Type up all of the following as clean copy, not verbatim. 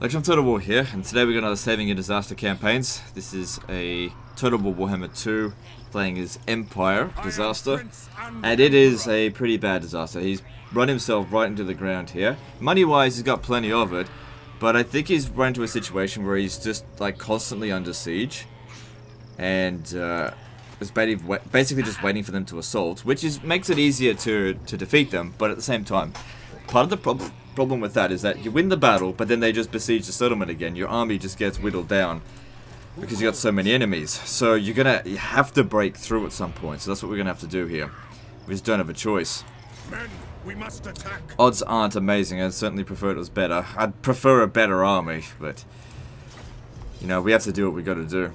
Legend of Total War here, and today we're going to Saving in Disaster campaigns. This is a Total War Warhammer 2, playing as Empire Disaster, and it is a pretty bad disaster. He's run himself right into the ground here. Money-wise, he's got plenty of it, but I think he's run into a situation where he's just like constantly under siege, and is basically just waiting for them to assault, which makes it easier to defeat them, but at the same time, part of the problem with that is that you win the battle, but then they just besiege the settlement again. Your army just gets whittled down because you got so many enemies. So you have to break through at some point. So that's what we're gonna have to do here. We just don't have a choice. Men, we must attack. Odds aren't amazing. I'd certainly prefer it was better. I'd prefer a better army, but you know, we have to do what we got to do.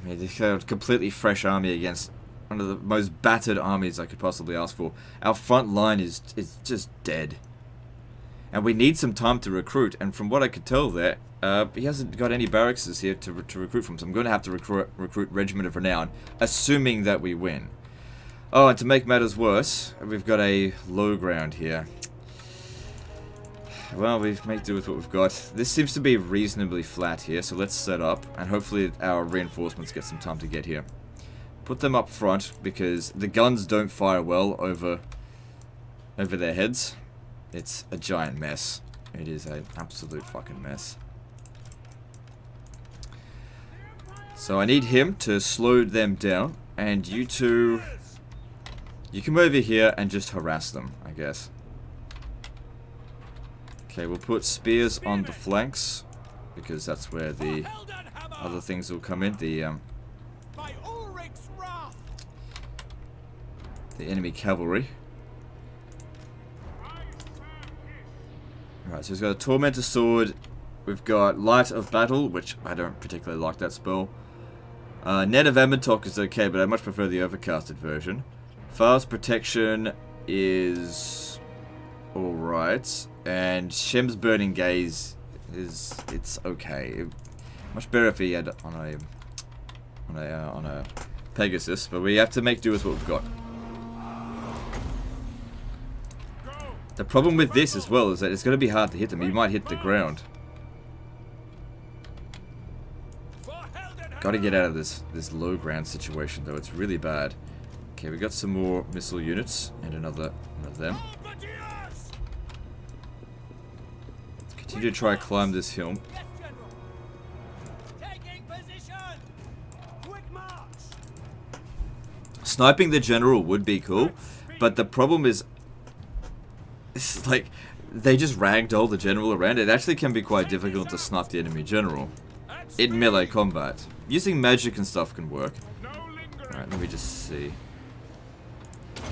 I mean, they've got a completely fresh army against one of the most battered armies I could possibly ask for. Our front line is just dead. And we need some time to recruit, and from what I could tell there, he hasn't got any barracks here to recruit from, so I'm going to have to recruit Regiment of Renown, assuming that we win. Oh, and to make matters worse, we've got a low ground here. Well, we make do with what we've got. This seems to be reasonably flat here, so let's set up, and hopefully our reinforcements get some time to get here. Put them up front, because the guns don't fire well over their heads. It's a giant mess. It is an absolute fucking mess. So I need him to slow them down, and you two, you come over here and just harass them, I guess. Okay, we'll put spears on the flanks, because that's where the other things will come in. The enemy cavalry. Alright, so he's got a Tormentor Sword. We've got Light of Battle, which I don't particularly like that spell. Net of Ammontok is okay, but I much prefer the overcasted version. Fast Protection is alright. And Shem's Burning Gaze it's okay. Much better if he had on a Pegasus, but we have to make do with what we've got. The problem with this as well is that it's going to be hard to hit them. You might hit the ground. Got to get out of this low ground situation though. It's really bad. Okay, we got some more missile units and another one of them. Continue to try to climb this hill. Sniping the general would be cool, but the problem is, it's like they just ragdoll the general around. It actually can be quite difficult to snipe the enemy general in melee combat. Using magic and stuff can work. Alright, let me just see.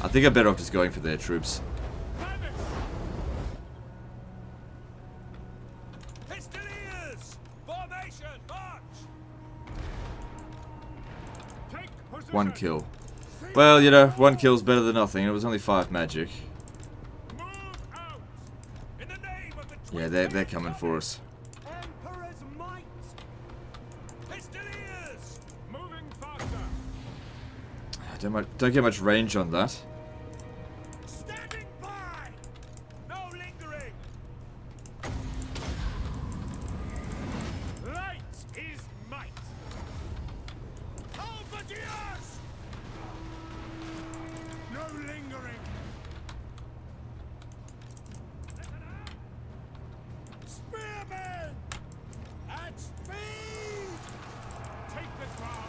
I think I'm better off just going for their troops. One kill. Well, you know, one kill's better than nothing. It was only 5 magic. Yeah, they're coming for us. Don't get much range on that.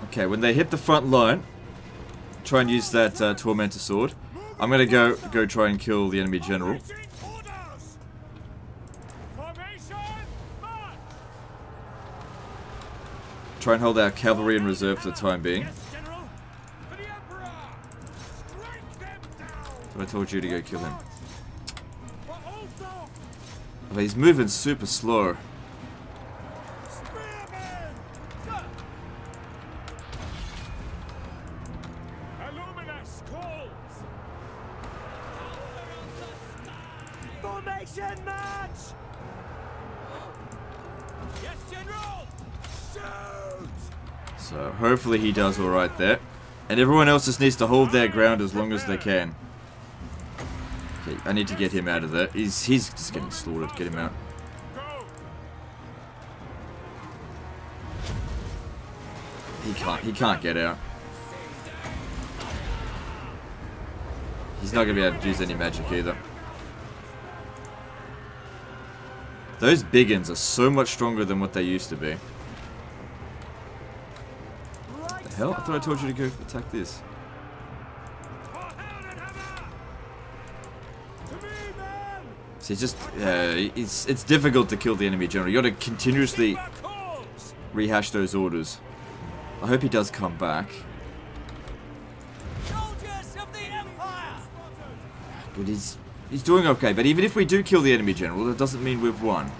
Okay, when they hit the front line, try and use that Tormentor Sword. I'm gonna go try and kill the enemy general. Try and hold our cavalry in reserve for the time being. So I told you to go kill him. Oh, he's moving super slow. So hopefully he does alright there. And everyone else just needs to hold their ground as long as they can. Okay, I need to get him out of there. He's just getting slaughtered. Get him out. He can't get out. He's not gonna be able to use any magic either. Those big uns are so much stronger than what they used to be. What the hell? I thought I told you to go attack this. See, it's difficult to kill the enemy general. You gotta continuously rehash those orders. I hope he does come back. But he's doing okay. But even if we do kill the enemy general, that doesn't mean we've won.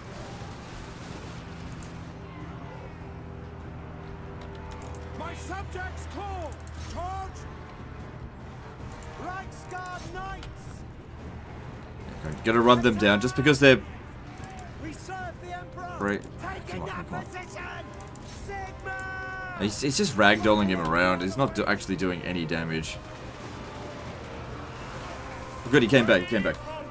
My subjects call. Charge. Reichsguard knights. Okay, gotta run them down just because they're. We serve the emperor. Right. Come on. He's just ragdolling him around. He's not actually doing any damage. Good, he came back.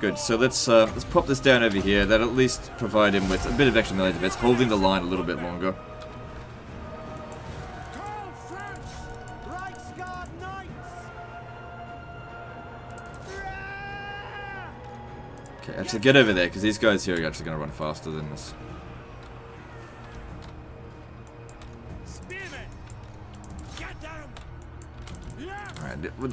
Good. So let's pop this down over here. That'll at least provide him with a bit of extra melee defense, holding the line a little bit longer. Karl Franz. Reichsguard knights. Okay, actually get over there because these guys here are actually going to run faster than this.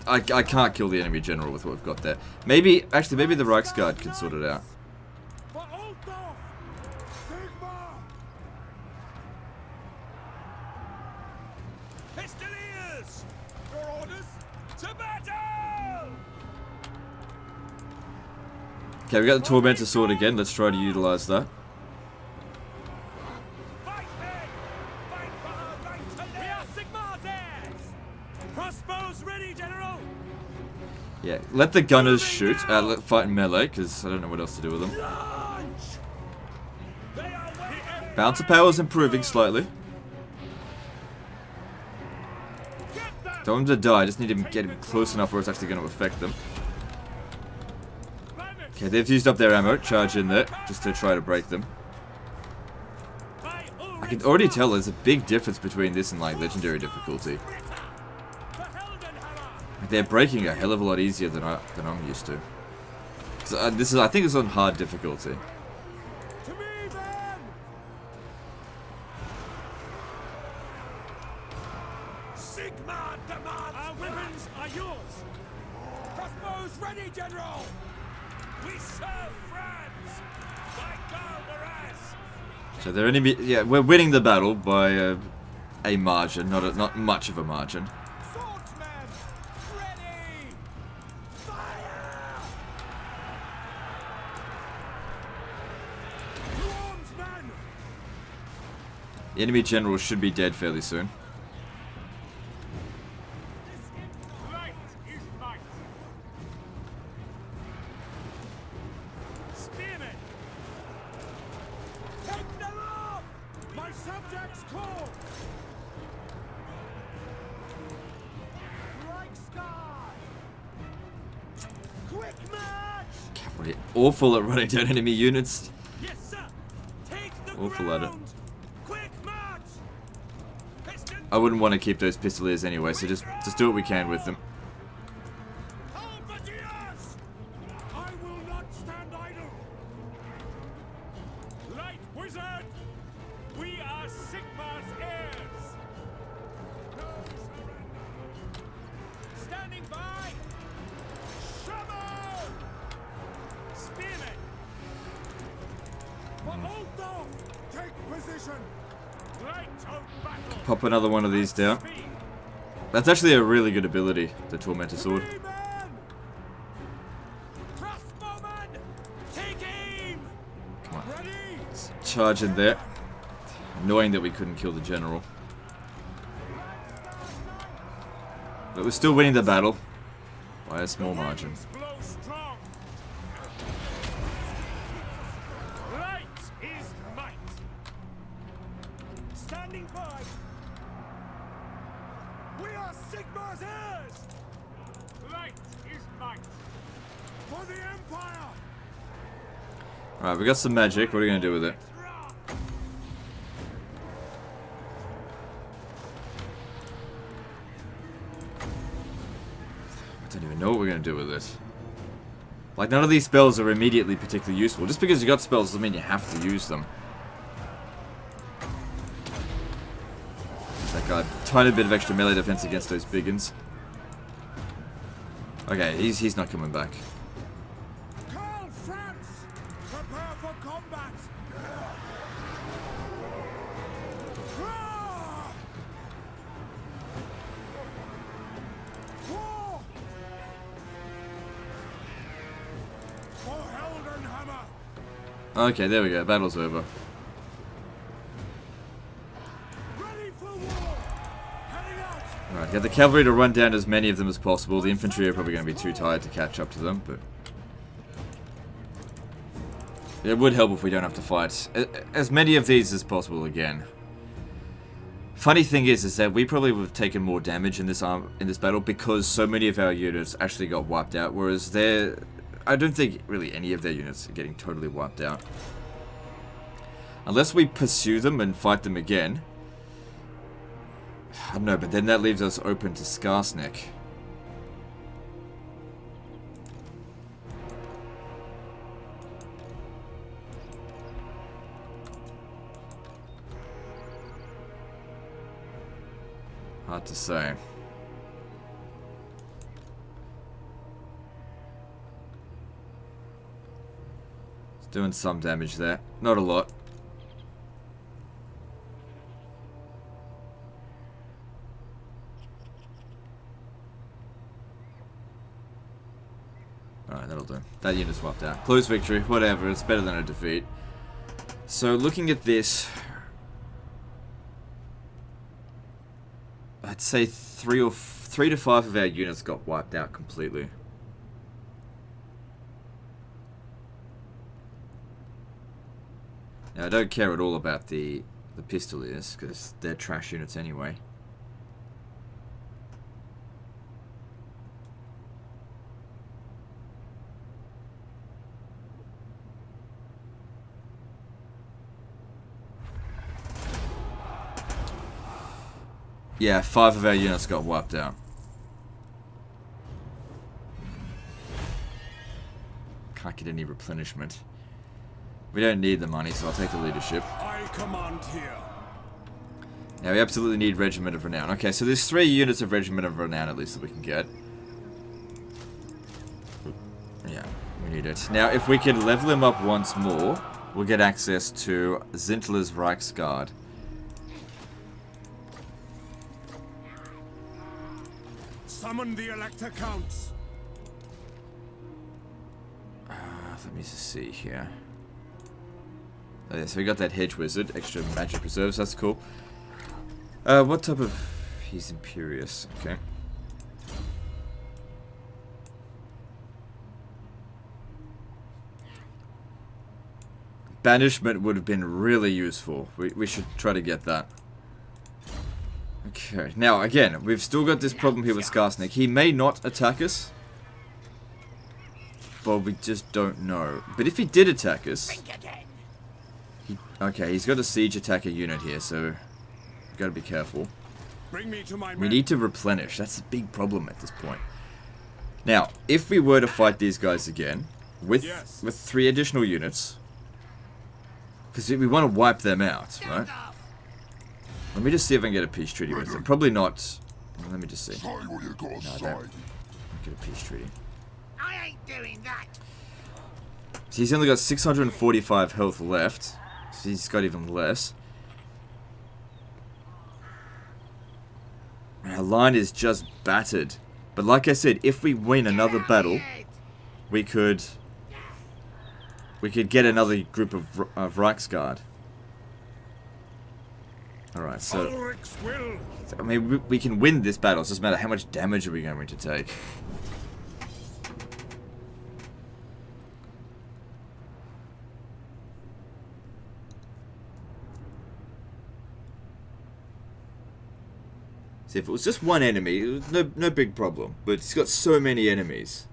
I can't kill the enemy general with what we've got there. Maybe the Reichsguard can sort it out. Okay, we got the Tormentor sword again. Let's try to utilize that. Yeah, let the gunners shoot. Fight in melee, because I don't know what else to do with them. Bouncer power is improving slightly. Don't want him to die. I just need to get him close enough where it's actually going to affect them. Okay, they've used up their ammo. Charge in there, just to try to break them. I can already tell there's a big difference between this and like legendary difficulty. They're breaking a hell of a lot easier than I'm used to. So, I think it's on hard difficulty. To me, then. Sigma demands. Our weapons are yours. Crossbows ready, General. We serve France. By Karl Franz. So they're enemy. Yeah, we're winning the battle by a margin, not much of a margin. The enemy general should be dead fairly soon. Light is might. Spearmen. Take them off! My subjects call! Reichsguard! Quick march! Cavalry awful at running down enemy units. Yes, sir! Take the Awful at it. ground! Quick march! Pistol! I wouldn't want to keep those pistoliers anyway, so just do what we can with them. Halberdiers! I will not stand idle! Light wizard! We are Sigma's heirs! No surrender! Standing by! Shovel! Spearmen! For Oldorf! Take position! Light of battle! Pop another one of these down. That's actually a really good ability, the Tormentor sword. Crossbowman! Take aim! Come on. Ready! Let's charge in there. Annoying that we couldn't kill the general. But we're still winning the battle by a small margin. Blow strong. Light is might. Standing by. We are Sigma's heirs. Light is might. For the Empire! Alright, we got some magic. What are we going to do with it? I don't even know what we're going to do with it. Like, none of these spells are immediately particularly useful. Just because you got spells doesn't mean you have to use them. That guy, tiny bit of extra melee defense against those biggins. Okay, he's not coming back. Karl Franz! Prepare for combat! Ah! War! For Heldenhammer! Okay, there we go. Battle's over. Ready for war! Heading out! Alright, get the cavalry to run down as many of them as possible. The infantry are probably going to be too tired to catch up to them, but... it would help if we don't have to fight as many of these as possible again. Funny thing is that we probably would have taken more damage in this battle because so many of our units actually got wiped out, whereas I don't think really any of their units are getting totally wiped out. Unless we pursue them and fight them again. I don't know, but then that leaves us open to Skarsnik. Hard to say. It's doing some damage there. Not a lot. Alright, that'll do. That unit's swapped out. Close victory, whatever, it's better than a defeat. So, looking at this, I'd say 3 to 5 of our units got wiped out completely. Now, I don't care at all about the pistoliers, because they're trash units anyway. Yeah, 5 of our units got wiped out. Can't get any replenishment. We don't need the money, so I'll take the leadership. I command here. Now we absolutely need Regiment of Renown. Okay, so there's 3 units of Regiment of Renown at least that we can get. Yeah, we need it. Now, if we can level him up once more, we'll get access to Zintler's Reichsguard. Summon the Elector Counts. Let me just see here. Oh, yeah, so we got that Hedge Wizard, extra magic reserves, that's cool. What type of... he's Imperious, okay. Banishment would have been really useful. We should try to get that. Okay, now again, we've still got this problem here with Skarsnik. He may not attack us, but we just don't know. But if he did attack us... okay, he's got a siege attacker unit here, so we've got to be careful. Bring me to my We need to replenish. That's a big problem at this point. Now, if we were to fight these guys again, with 3 additional units, because we want to wipe them out, right? Let me just see if I can get a peace treaty with them. Probably not. Let me just see. No, I don't get a peace treaty. I ain't doing that. So he's only got 645 health left. So he's got even less. Our line is just battered. But like I said, if we win another battle, we could get another group of Reichsguard. Alright, so... I mean, we can win this battle. It doesn't matter how much damage are we going to take. See, if it was just one enemy, it was no big problem. But he's got so many enemies.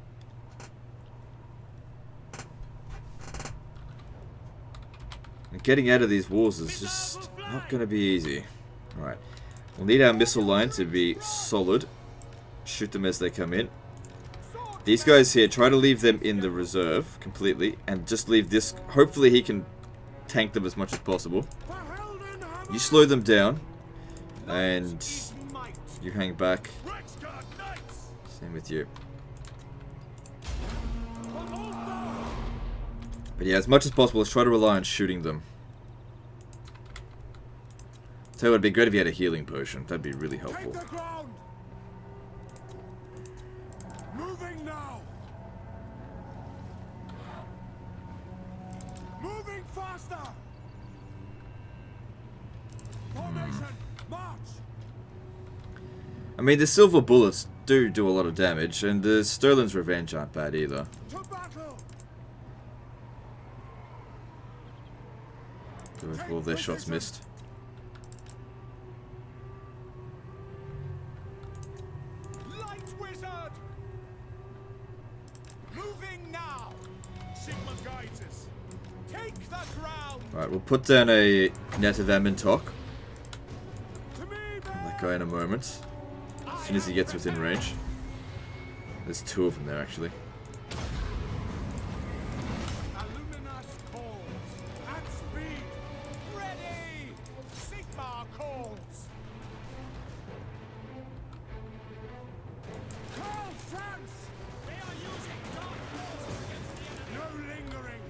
And getting out of these walls is just not going to be easy. Alright. We'll need our missile line to be solid. Shoot them as they come in. These guys here, try to leave them in the reserve completely. And just leave this... Hopefully he can tank them as much as possible. You slow them down. And you hang back. Same with you. But yeah, as much as possible, let's try to rely on shooting them. Tell you what, it'd be great if you had a healing potion. That'd be really helpful. Moving now. Moving faster. Formation, march. I mean, the silver bullets do a lot of damage, and the Sterling's Revenge aren't bad either. To battle. With all their shots missed. Light wizard. Moving now. Sigma guides us. Take the ground. Alright, we'll put down a net of Ammontok. To me, That guy in a moment. As soon as he gets within range. There's two of them there, actually. Illuminous calls. At speed. Ready. Sigma calls. Karl Franz. They are using dark forces against the enemy. No lingering.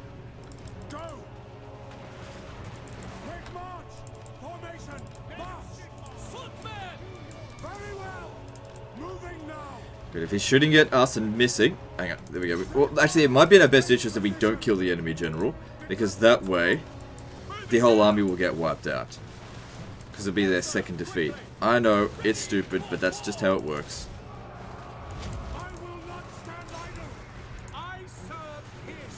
Go. Quick march. Formation. March. Footmen. Very well. Moving now. Good, if he's shooting at us and missing... Hang on, there we go. Well, actually, it might be in our best interest that we don't kill the enemy general. Because that way, the whole army will get wiped out. Because it'll be their second defeat. I know, it's stupid, but that's just how it works. I will not stand idle. I serve his.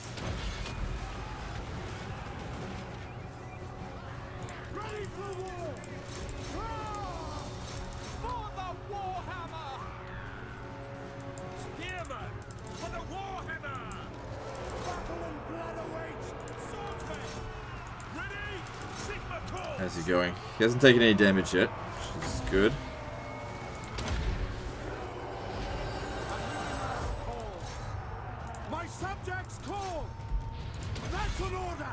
Ready for war. For the Warhammer. Spearman for the Warhammer. Battle and blood awaits. Swordsman. Ready. Sigma call. How's he going? He hasn't taken any damage yet, which is good. My subjects call. That's an order.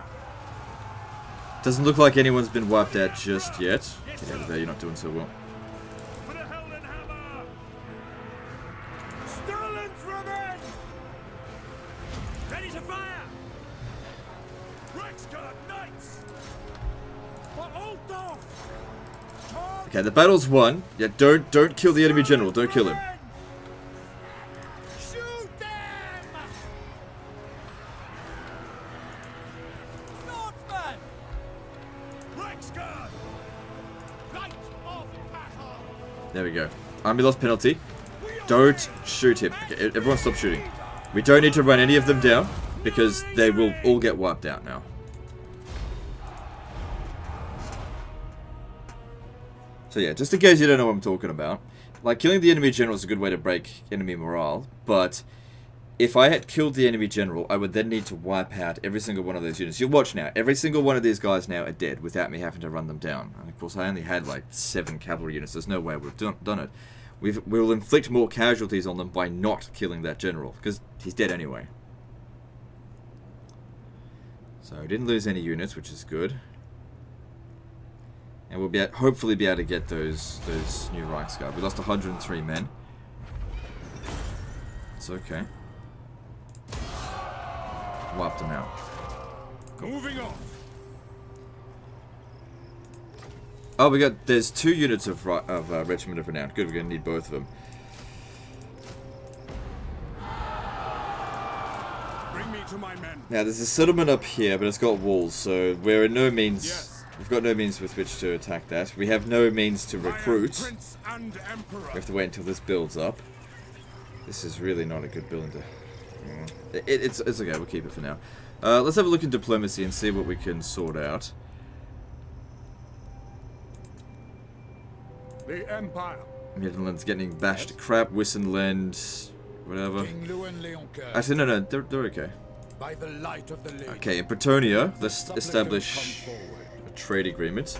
Doesn't look like anyone's been wiped out just yet. Get out of there, you're not doing so well. For the Howling Hammer. Sterling's Revenge. Ready to fire. Reichsguard Knights. For Altdorf. Charge. Okay, the battle's won. Yeah, don't kill the enemy general, don't kill him. Shoot them. Swordsman. Reichsguard. Light of battle. There we go. Army lost penalty. Don't shoot him. Okay, everyone stop shooting. We don't need to run any of them down, because they will all get wiped out now. So yeah, just in case you don't know what I'm talking about, like, killing the enemy general is a good way to break enemy morale, but if I had killed the enemy general, I would then need to wipe out every single one of those units. You'll watch now, every single one of these guys now are dead without me having to run them down. And of course I only had like 7 cavalry units, there's no way we've done it. We will inflict more casualties on them by not killing that general, because he's dead anyway. So we didn't lose any units, which is good. And we'll hopefully be able to get those new Reichsguard. We lost 103 men. It's okay. Wiped them out. Moving on. Oh, there's 2 units of Regiment of Renown. Good, we're going to need both of them. Bring me to my men. Now, there's a settlement up here, but it's got walls, so we're in no means... Yes. We've got no means with which to attack that. We have no means to recruit. Prince and Emperor. We have to wait until this builds up. This is really not a good building to... It's okay, we'll keep it for now. Let's have a look at diplomacy and see what we can sort out. The Empire. Midland's getting bashed to crap. Wissenland, whatever. Actually, no, they're okay. By the light of the lady. Okay, in Bretonia, let's establish a trade agreement.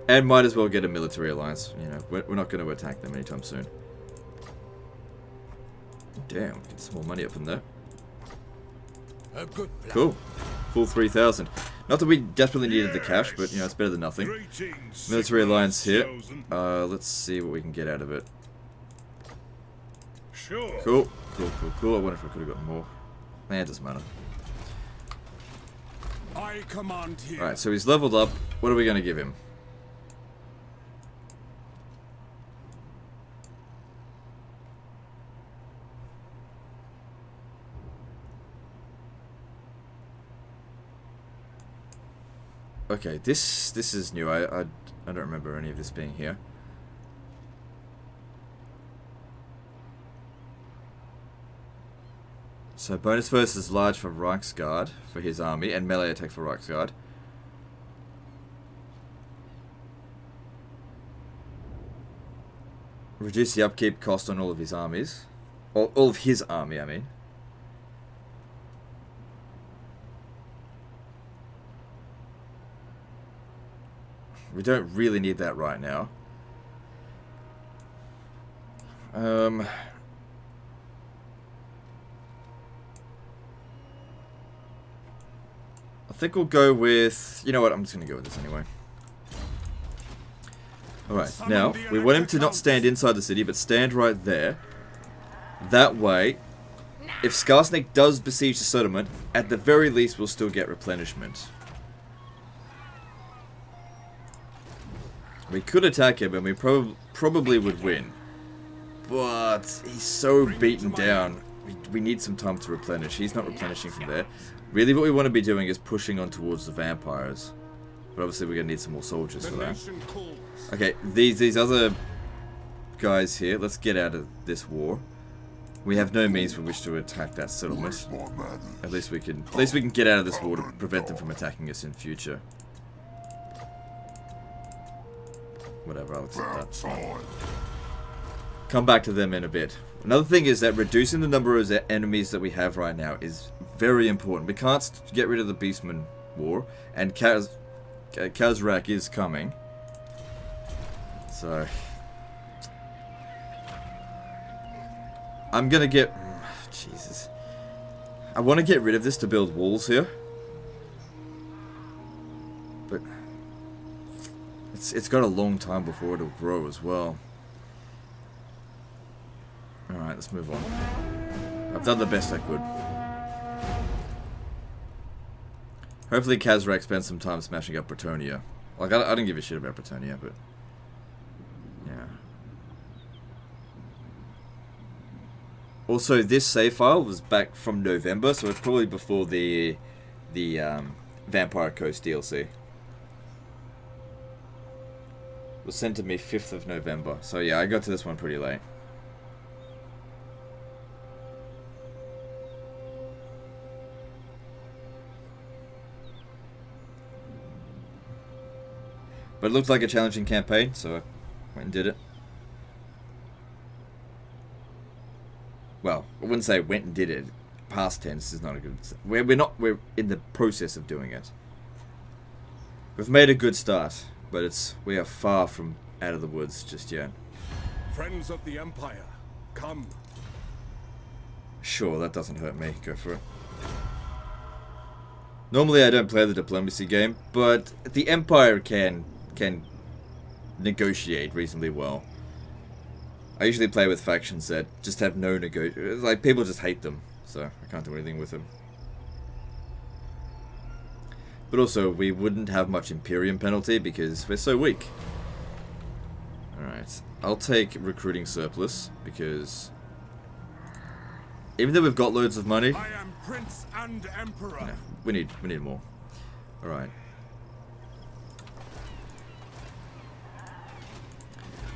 And might as well get a military alliance. You know, we're not going to attack them anytime soon. Damn, get some more money up in there. A good plan. Cool. Full 3,000. Not that we desperately needed the cash, but, you know, it's better than nothing. Military alliance here. Let's see what we can get out of it. Sure. Cool. Cool. I wonder if I could have got more. Man, it doesn't matter. I command here. Alright, so he's leveled up. What are we going to give him? Okay, this is new. I don't remember any of this being here. So bonus versus large for Reichsguard for his army and melee attack for Reichsguard. Reduce the upkeep cost on all of his armies. All of his army, I mean. We don't really need that right now. I think we'll go with... You know what, I'm just going to go with this anyway. Alright, now, we want him to not stand inside the city, but stand right there. That way, if Skarsnik does besiege the settlement, at the very least we'll still get replenishment. We could attack him and we probably would win. But he's so beaten down. We need some time to replenish. He's not replenishing from there. Really what we want to be doing is pushing on towards the vampires. But obviously we're going to need some more soldiers for that. Okay, these other guys here, let's get out of this war. We have no means with which to attack that settlement. At least we can get out of this war to prevent them from attacking us in future. Whatever, I'll accept that. Come back to them in a bit. Another thing is that reducing the number of enemies that we have right now is very important. We can't get rid of the Beastmen war, and Kazrak is coming. So I'm gonna get... Jesus. I want to get rid of this to build walls here. But it's got a long time before it'll grow as well. Alright, let's move on. I've done the best I could. Hopefully Kazrak spends some time smashing up Bretonia. Like, I don't give a shit about Bretonia, but... yeah. Also, this save file was back from November, so it's probably before the Vampire Coast DLC. It was sent to me 5th of November. So yeah, I got to this one pretty late. But it looked like a challenging campaign, so I went and did it. Well, I wouldn't say went and did it. Past tense is not a good... We're in the process of doing it. We've made a good start. But we are far from out of the woods just yet. Friends of the Empire, come. Sure, that doesn't hurt me. Go for it. Normally I don't play the diplomacy game, but the Empire can negotiate reasonably well. I usually play with factions that just have no like people just hate them, so I can't do anything with them. But also, we wouldn't have much Imperium penalty because we're so weak. Alright, I'll take recruiting surplus because even though we've got loads of money, I am Prince and Emperor. no, we need more. Alright.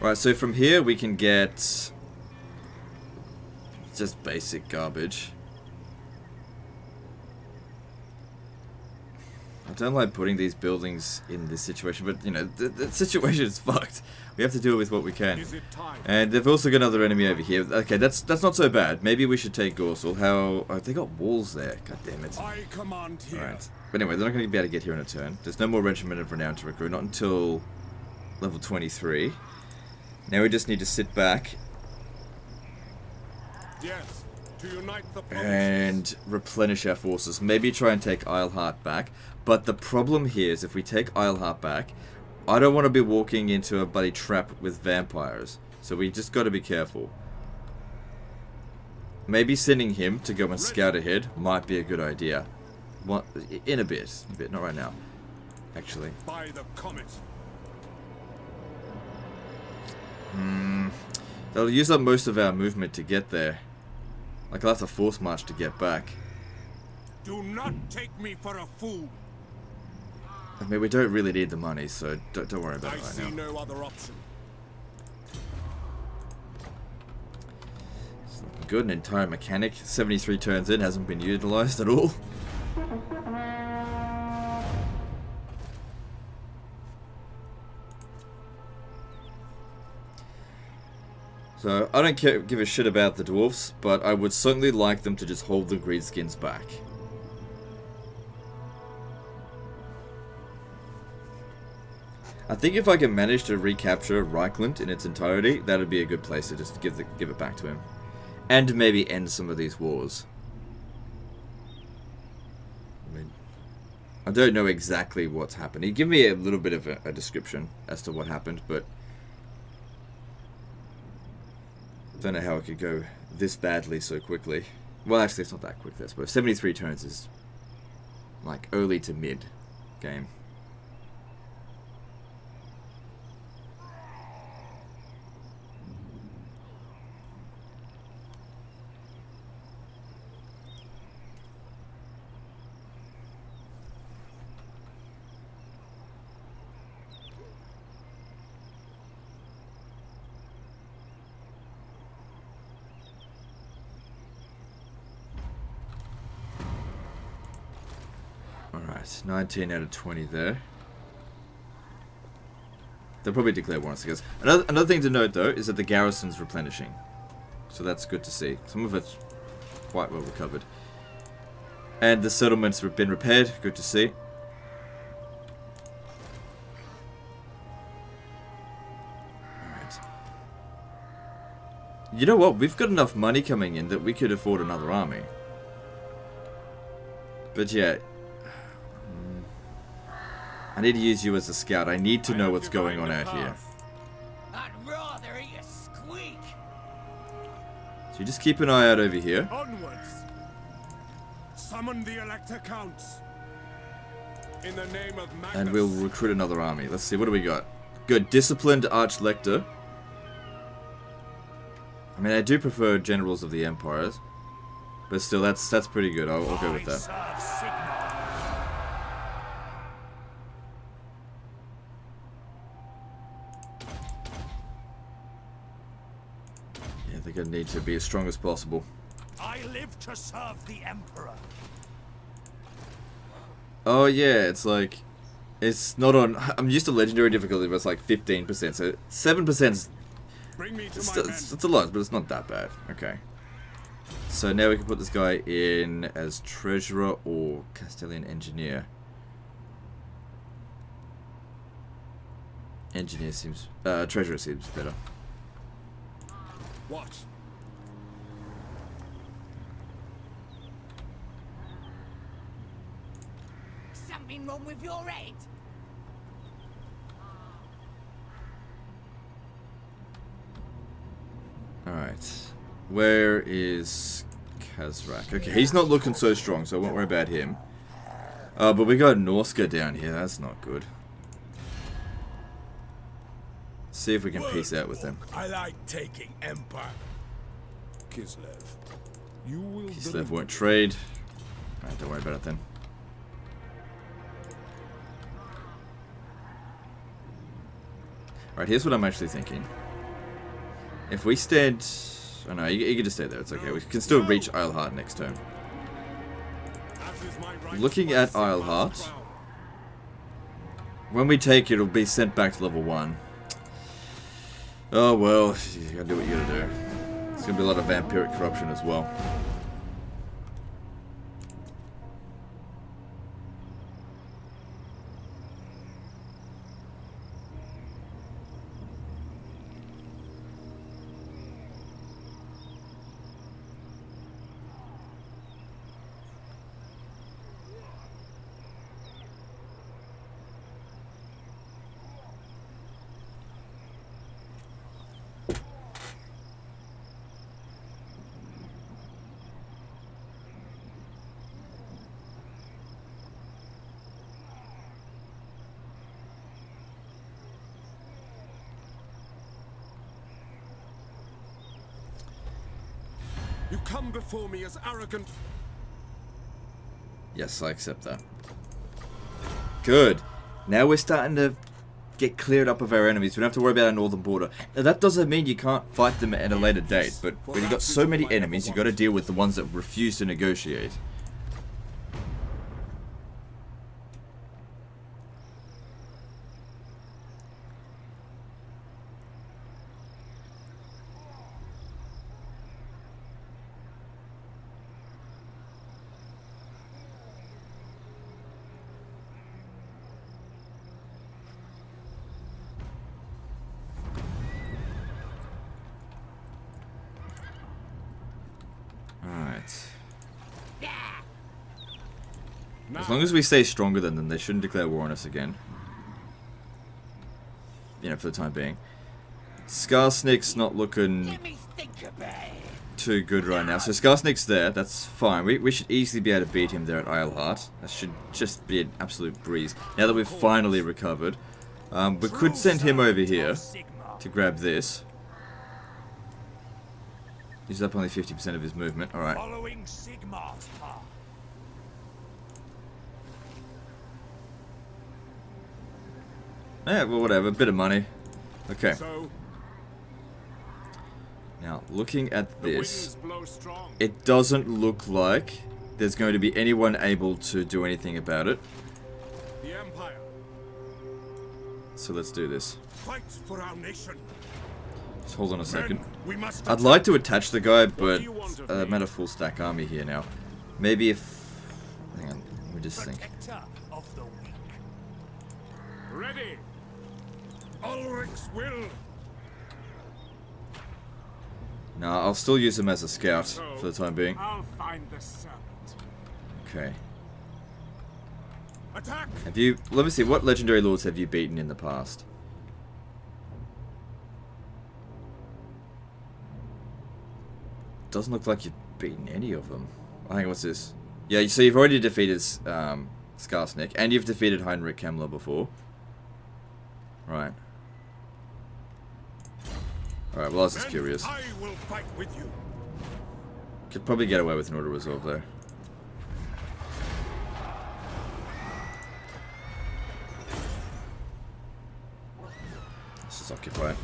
Alright, so from here we can get just basic garbage. I don't like putting these buildings in this situation, but you know, the situation is fucked. We have to deal with what we can. Is it time? And they've also got another enemy over here. Okay, that's not so bad. Maybe we should take Gorsel. How... Oh, they got walls there. God damn it. I command here. Alright. But anyway, they're not going to be able to get here in a turn. There's no more Regiment of Renown to recruit. Not until level 23. Now we just need to sit back Yes, to unite the provinces. and replenish our forces. Maybe try and take Eilhart back. But the problem here is if we take Eilhart back, I don't want to be walking into a bloody trap with vampires. So we just got to be careful. Maybe sending him to go and scout ahead might be a good idea. What? In a bit, not right now. Actually. By the comet. They'll use up most of our movement to get there. Like, I'll have to force march to get back. Do not take me for a fool. I mean, we don't really need the money, so don't worry about I it right see now. no other option. It's looking good. An entire mechanic, 73 turns in, hasn't been utilized at all. So, I don't give a shit about the dwarfs, but I would certainly like them to just hold the greenskins back. I think if I can manage to recapture Reikland in its entirety, that would be a good place to just give it back to him. And maybe end some of these wars. I mean, I don't know exactly what's happening. Give me a little bit of a description as to what happened, but I don't know how it could go this badly so quickly. Well, actually, it's not that quick, I suppose. 73 turns is like early to mid game. Alright, 19 out of 20 there. They'll probably declare war on us, I guess. Another thing to note, though, is that the garrison's replenishing. So that's good to see. Some of it's quite well recovered. And the settlements have been repaired. Good to see. Alright. You know what? We've got enough money coming in that we could afford another army. But yeah... I need to use you as a scout. I need to know what's going on out here. I'd rather eat a squeak. So you just keep an eye out over here. Onwards. Summon the Elector Counts. In the name of Magnus. And we'll recruit another army. Let's see, what do we got? Good, disciplined Archlector. I mean, I do prefer Generals of the Empires. But still, that's pretty good. I'll go with that. They're going to need to be as strong as possible. I live to serve the Emperor. Oh yeah, it's like... It's not on... I'm used to legendary difficulty, but it's like 15%. So 7%'s... It's a lot, but it's not that bad. Okay. So now we can put this guy in as Treasurer or Castellan Engineer. Engineer seems... Treasurer seems better. Watch. Something wrong with your head? Alright. Where is Kazrak? Okay, he's not looking so strong, so I won't worry about him. But we got Norska down here. That's not good. See if we can peace out with them. I like taking Empire. Kislev. You will Kislev won't trade. Alright, don't worry about it then. Alright, here's what I'm actually thinking. If we stand... Oh no, you can just stay there, it's okay. We can still reach Eilhart next turn. Looking at Eilhart, When we take it, it'll be sent back to level 1. Oh well, you gotta do what you gotta do. There's gonna be a lot of vampiric corruption as well. You come before me as arrogant. Yes, I accept that. Good. Now we're starting to get cleared up of our enemies. We don't have to worry about our northern border. Now that doesn't mean you can't fight them at a later date, but when you've got so many enemies, you've got to deal with the ones that refuse to negotiate. As long as we stay stronger than them, they shouldn't declare war on us again. You know, for the time being. Skarsnik's not looking too good right now. So Skarsnik's there, that's fine. We should easily be able to beat him there at Eilhart. That should just be an absolute breeze. Now that we've finally recovered. We could send him over here to grab this. He's up only 50% of his movement, alright. Following Sigmar's path. Yeah, well, whatever. Bit of money. Okay. So, Now, looking at the this, winds blow strong. it doesn't look like there's going to be anyone able to do anything about it. The Empire. So let's do this. Fight for our nation. Just hold on a second. Men, we must I'd like to attach the guy, but do you want of I'm me? at a full stack army here now. Maybe if... Hang on, let me just think. Protector of the weak. Ready. Ulrich's will. No, I'll still use him as a scout for the time being. I'll find the serpent. Okay. Attack. Have you... Let me see, what legendary lords have you beaten in the past? Doesn't look like you've beaten any of them. I think, what's this? Yeah, so you've already defeated Skarsnik, and you've defeated Heinrich Kemmler before. Right. Alright, well I was just Men, curious. I will fight with you. Could probably get away with an order resolve there. Let's just occupy it.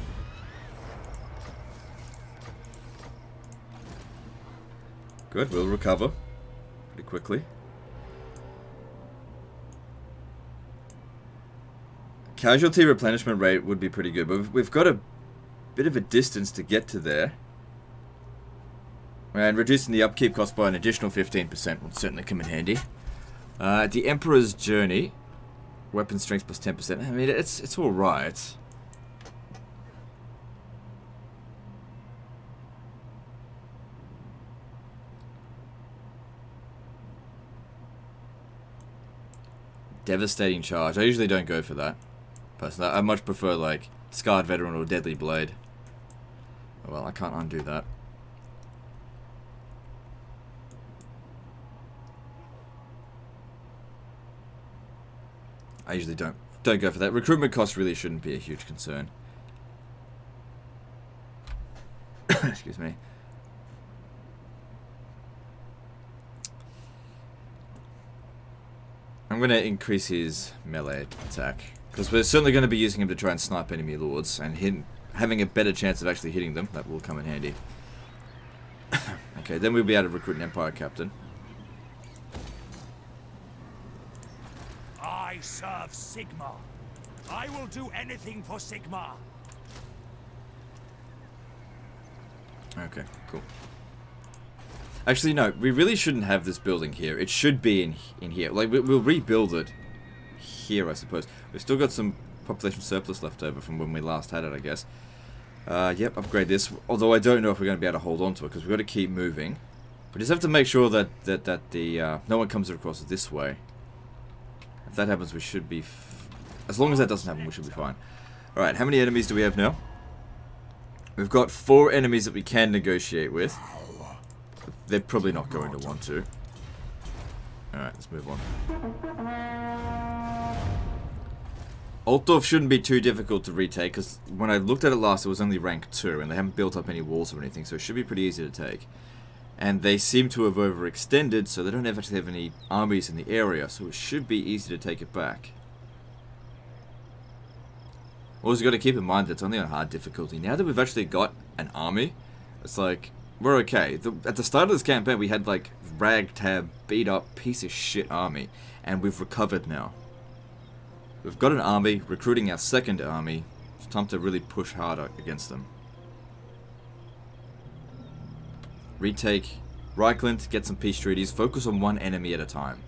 Good, we'll recover pretty quickly. Casualty replenishment rate would be pretty good, but we've got a bit of a distance to get to there. And reducing the upkeep cost by an additional 15% would certainly come in handy. The Emperor's Journey. Weapon strength plus 10%. I mean, it's alright. Devastating Charge. I usually don't go for that. Personally, I much prefer, like, Scarred Veteran or Deadly Blade. Oh, well, I can't undo that. I usually don't go for that. Recruitment cost really shouldn't be a huge concern. Excuse me. I'm going to increase his melee attack, because we're certainly going to be using him to try and snipe enemy lords, and him having a better chance of actually hitting them. That will come in handy. Okay, then we'll be able to recruit an Empire Captain. I serve Sigmar. I will do anything for Sigmar. Okay, cool. Actually, no, we really shouldn't have this building here. It should be in here. Like, we'll rebuild it here, I suppose. We've still got some population surplus left over from when we last had it, I guess. Yep, upgrade this. Although I don't know if we're going to be able to hold on to it, because we've got to keep moving. We just have to make sure that no one comes across this way. If that happens, we should be... as long as that doesn't happen, we should be fine. Alright, how many enemies do we have now? We've got 4 enemies that we can negotiate with. They're probably not going to want to. Alright, let's move on. Altdorf shouldn't be too difficult to retake, because when I looked at it last, it was only rank 2, and they haven't built up any walls or anything, so it should be pretty easy to take. And they seem to have overextended, so they don't actually have any armies in the area, so it should be easy to take it back. Also, got to keep in mind that it's only on hard difficulty. Now that we've actually got an army, it's like, we're okay. At the start of this campaign, we had like ragtag, beat up, piece of shit army, and we've recovered now. We've got an army, recruiting our second army. It's time to really push harder against them. Retake Reikland, get some peace treaties, focus on one enemy at a time.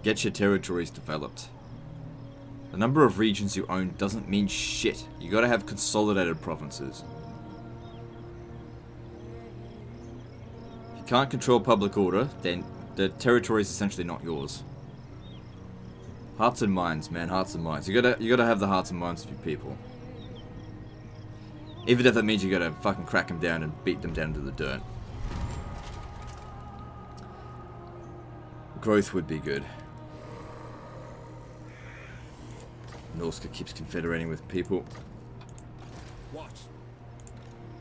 Get your territories developed. The number of regions you own doesn't mean shit. You gotta have consolidated provinces. If you can't control public order, then the territory is essentially not yours. Hearts and minds, man, hearts and minds. You gotta have the hearts and minds of your people. Even if that means you gotta fucking crack them down and beat them down to the dirt. Growth would be good. Norska keeps confederating with people. What?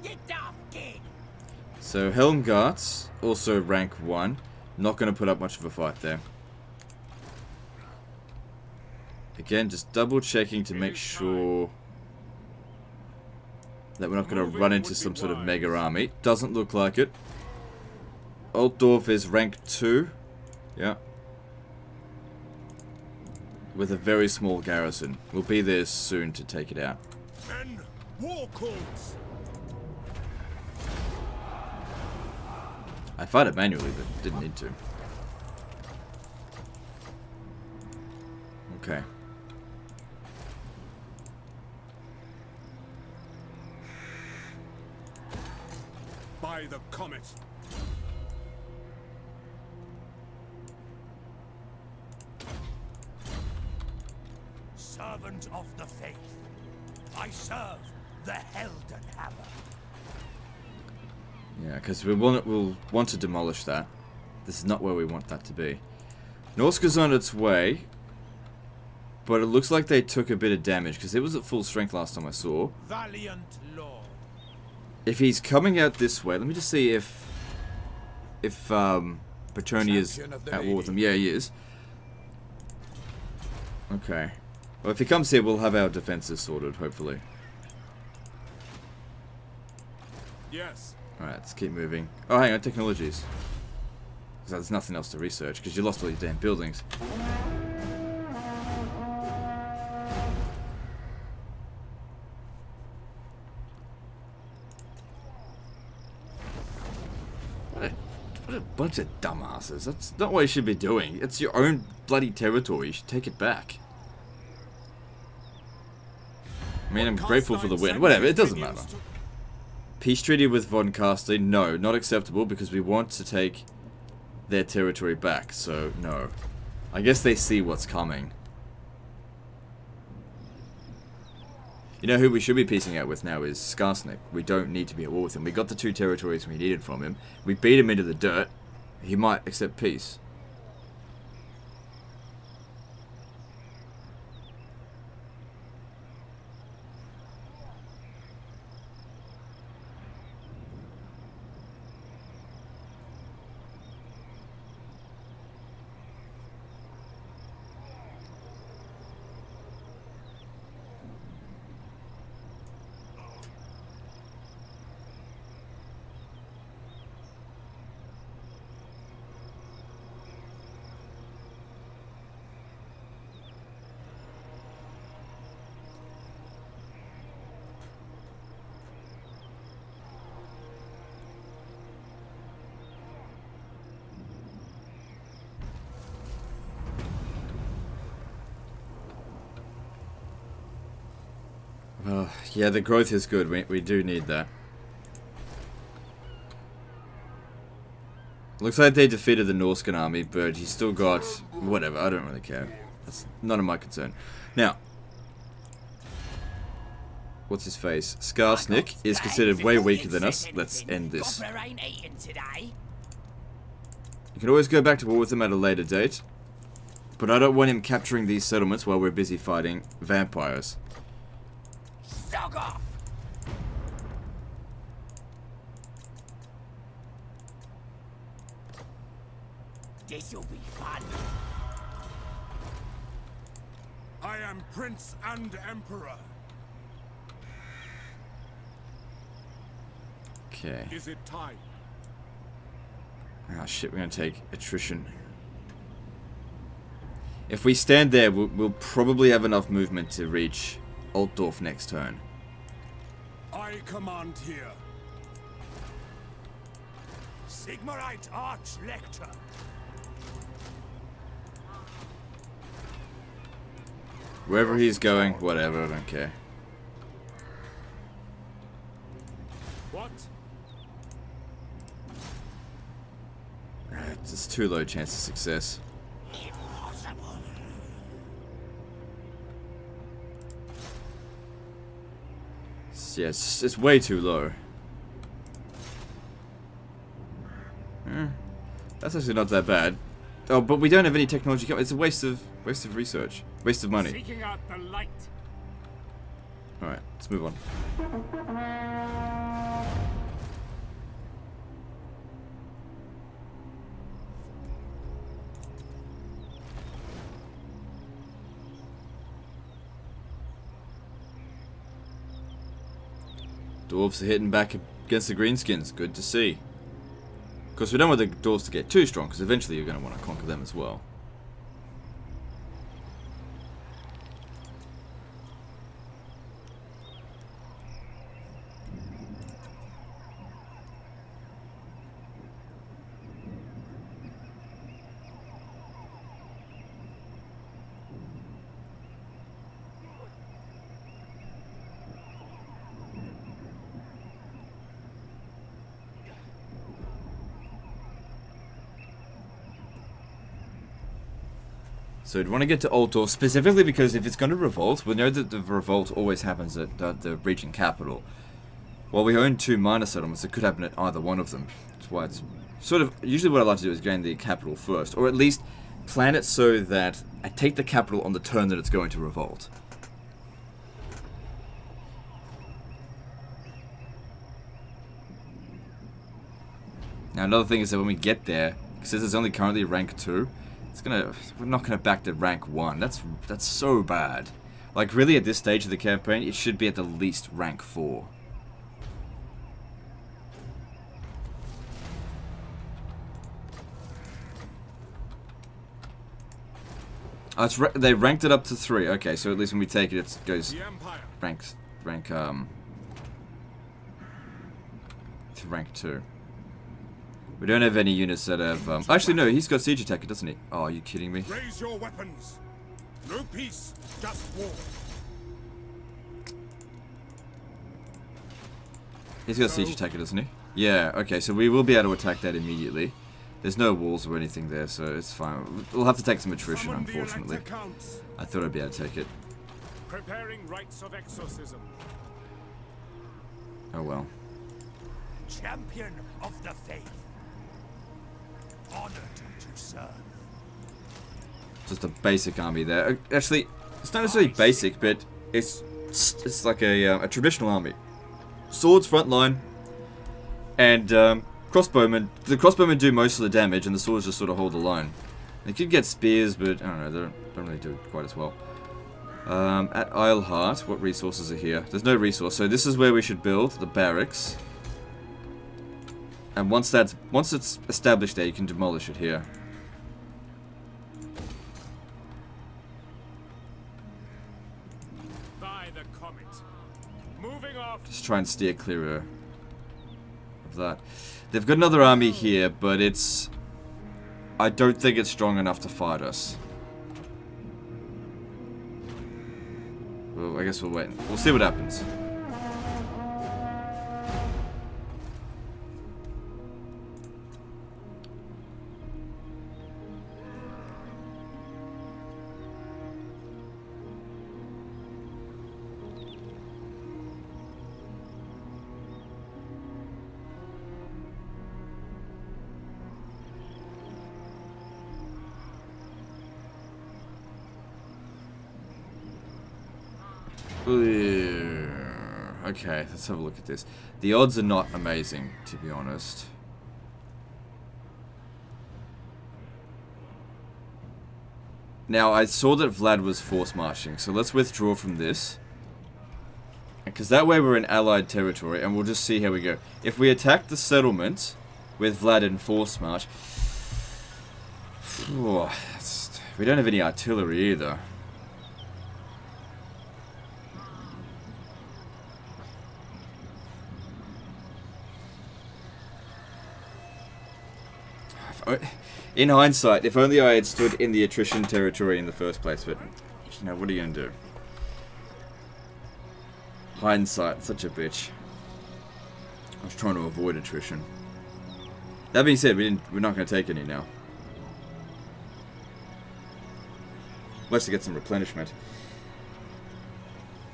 Get off, kid! So Helmgarts, also rank 1. Not going to put up much of a fight there. Again, just double checking to make sure that we're not going to run into some sort of mega army. Doesn't look like it. Altdorf is rank 2. Yeah. With a very small garrison. We'll be there soon to take it out. Men, war calls. I fight it manually, but didn't need to. Okay. By the comet. Servant of the faith, I serve the Helden Hammer. Yeah, because we'll want to demolish that. This is not where we want that to be. Norska's on its way, but it looks like they took a bit of damage because it was at full strength last time I saw. Valiant Lord. If he's coming out this way, let me just see if Petroni is at war with them. Yeah, he is. Okay. Well, if he comes here, we'll have our defenses sorted, hopefully. Yes. Alright, let's keep moving. Oh, hang on, technologies. So there's nothing else to research, because you lost all your damn buildings. What a bunch of dumbasses. That's not what you should be doing. It's your own bloody territory. You should take it back. I mean, I'm grateful for the win. Whatever, it doesn't matter. Peace treaty with von Karstein? No, not acceptable because we want to take their territory back, so no. I guess they see what's coming. You know who we should be peacing out with now is Skarsnik. We don't need to be at war with him. We got the 2 territories we needed from him. We beat him into the dirt. He might accept peace. Yeah, the growth is good. We do need that. Looks like they defeated the Norscan army, but he's still got... Whatever, I don't really care. That's none of my concern. Now... What's his face? Skarsnik is considered way weaker than us. Let's end this. You can always go back to war with him at a later date. But I don't want him capturing these settlements while we're busy fighting vampires. Sog off! This'll be fun. I am Prince and Emperor. Okay. Is it time? Ah, shit, we're gonna take attrition. If we stand there, we'll probably have enough movement to reach Altdorf next turn. I command here. Sigmarite Arch-Lector. Wherever he's going, whatever, I don't care. What? It's too low chance of success. Impossible. Yeah, it's way too low. That's actually not that bad. Oh, but we don't have any technology. It's a waste of research, waste of money. Seeking out the light. All right, let's move on. Dwarves are hitting back against the greenskins. Good to see. Of course, we don't want the dwarves to get too strong, because eventually you're going to want to conquer them as well. So we'd want to get to Altdorf, specifically because if it's going to revolt, we know that the revolt always happens at the region capital. While we own 2 minor settlements, it could happen at either one of them. That's why it's sort of... Usually what I like to do is gain the capital first, or at least plan it so that I take the capital on the turn that it's going to revolt. Now another thing is that when we get there, since it's only currently rank 2, we're not gonna back to rank 1. That's so bad. Like really at this stage of the campaign, it should be at the least rank 4. Oh, they ranked it up to 3. Okay, so at least when we take it, it goes rank to rank 2. We don't have any units that have... actually, no, he's got siege attacker, doesn't he? Oh, are you kidding me? Raise your weapons. No peace, just war. He's got siege attacker, doesn't he? Yeah, okay, so we will be able to attack that immediately. There's no walls or anything there, so it's fine. We'll have to take some attrition, unfortunately. I thought I'd be able to take it. Preparing rites of exorcism. Oh well. Champion of the faith. Honored to serve. Just a basic army there. Actually, it's not necessarily basic, but it's like a traditional army. Swords front line, and crossbowmen. The crossbowmen do most of the damage, and the swords just sort of hold the line. They could get spears, but I don't know. They don't really do quite as well. At Eilhart, what resources are here? There's no resource, so this is where we should build the barracks. And once it's established there, you can demolish it here. By the comet. Moving off. Just try and steer clear of that. They've got another army here, but it's... I don't think it's strong enough to fight us. Well, I guess we'll wait. We'll see what happens. Okay, let's have a look at this. The odds are not amazing, to be honest. Now, I saw that Vlad was force marching, so let's withdraw from this. Because that way we're in allied territory, and we'll just see how we go. If we attack the settlement with Vlad in force march... we don't have any artillery either. In hindsight, if only I had stood in the attrition territory in the first place, but, you know, what are you going to do? Hindsight, such a bitch. I was trying to avoid attrition. That being said, we're not going to take any now. Unless to get some replenishment.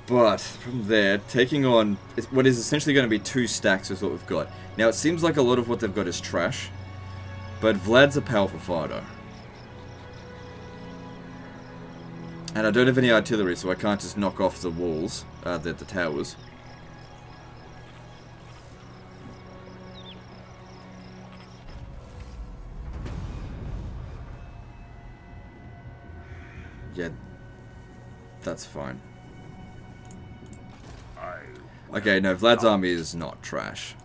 But, from there, taking on what is essentially going to be 2 stacks is what we've got. Now, it seems like a lot of what they've got is trash. But Vlad's a powerful fighter. And I don't have any artillery, so I can't just knock off the walls, the towers. Yeah, that's fine. Okay, no, Vlad's army is not trash.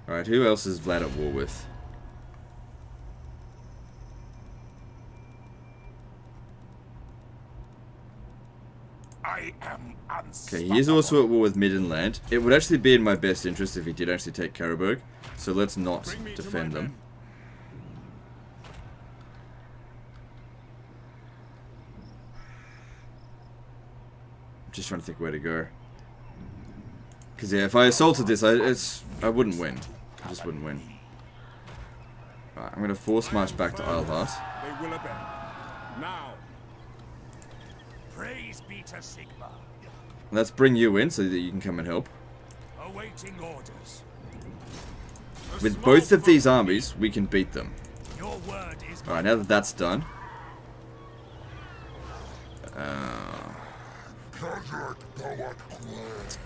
Alright, who else is Vlad at war with? I am Okay, he is also at war with Middenland. It would actually be in my best interest if he did actually take Karrenburg, so let's not defend them. I'm just trying to think where to go. Because yeah, if I assaulted this, I wouldn't win. I just wouldn't win. Alright, I'm going to force march back to Eilhart. They will obey. Now. Praise be to Sigma. Let's bring you in so that you can come and help. Awaiting orders. With both of these armies, we can beat them. Your word is Alright, now that that's done.